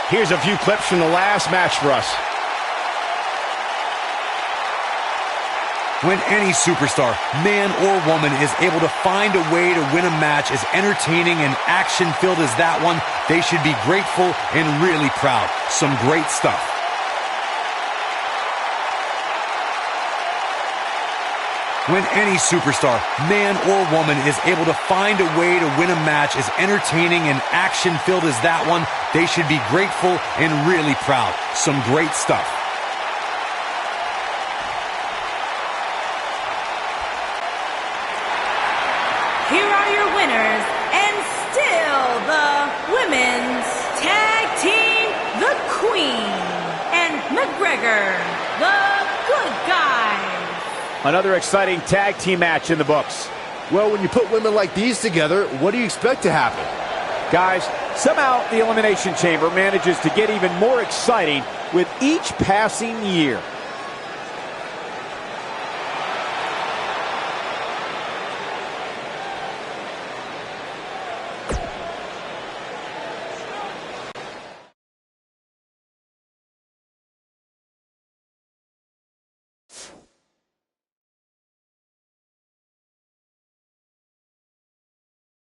Here's a few clips from the last match for us. When any superstar, man or woman, is able to find a way to win a match as entertaining and action-filled as that one, they should be grateful and really proud. Some great stuff. When any superstar, man or woman, is able to find a way to win a match as entertaining and action-filled as that one, they should be grateful and really proud. Some great stuff. Here are your winners, and still the Women's Tag Team, the Queen, and McGregor, the Good Guys. Another exciting tag team match in the books. Well, when you put women like these together, what do you expect to happen? Guys, somehow the Elimination Chamber manages to get even more exciting with each passing year.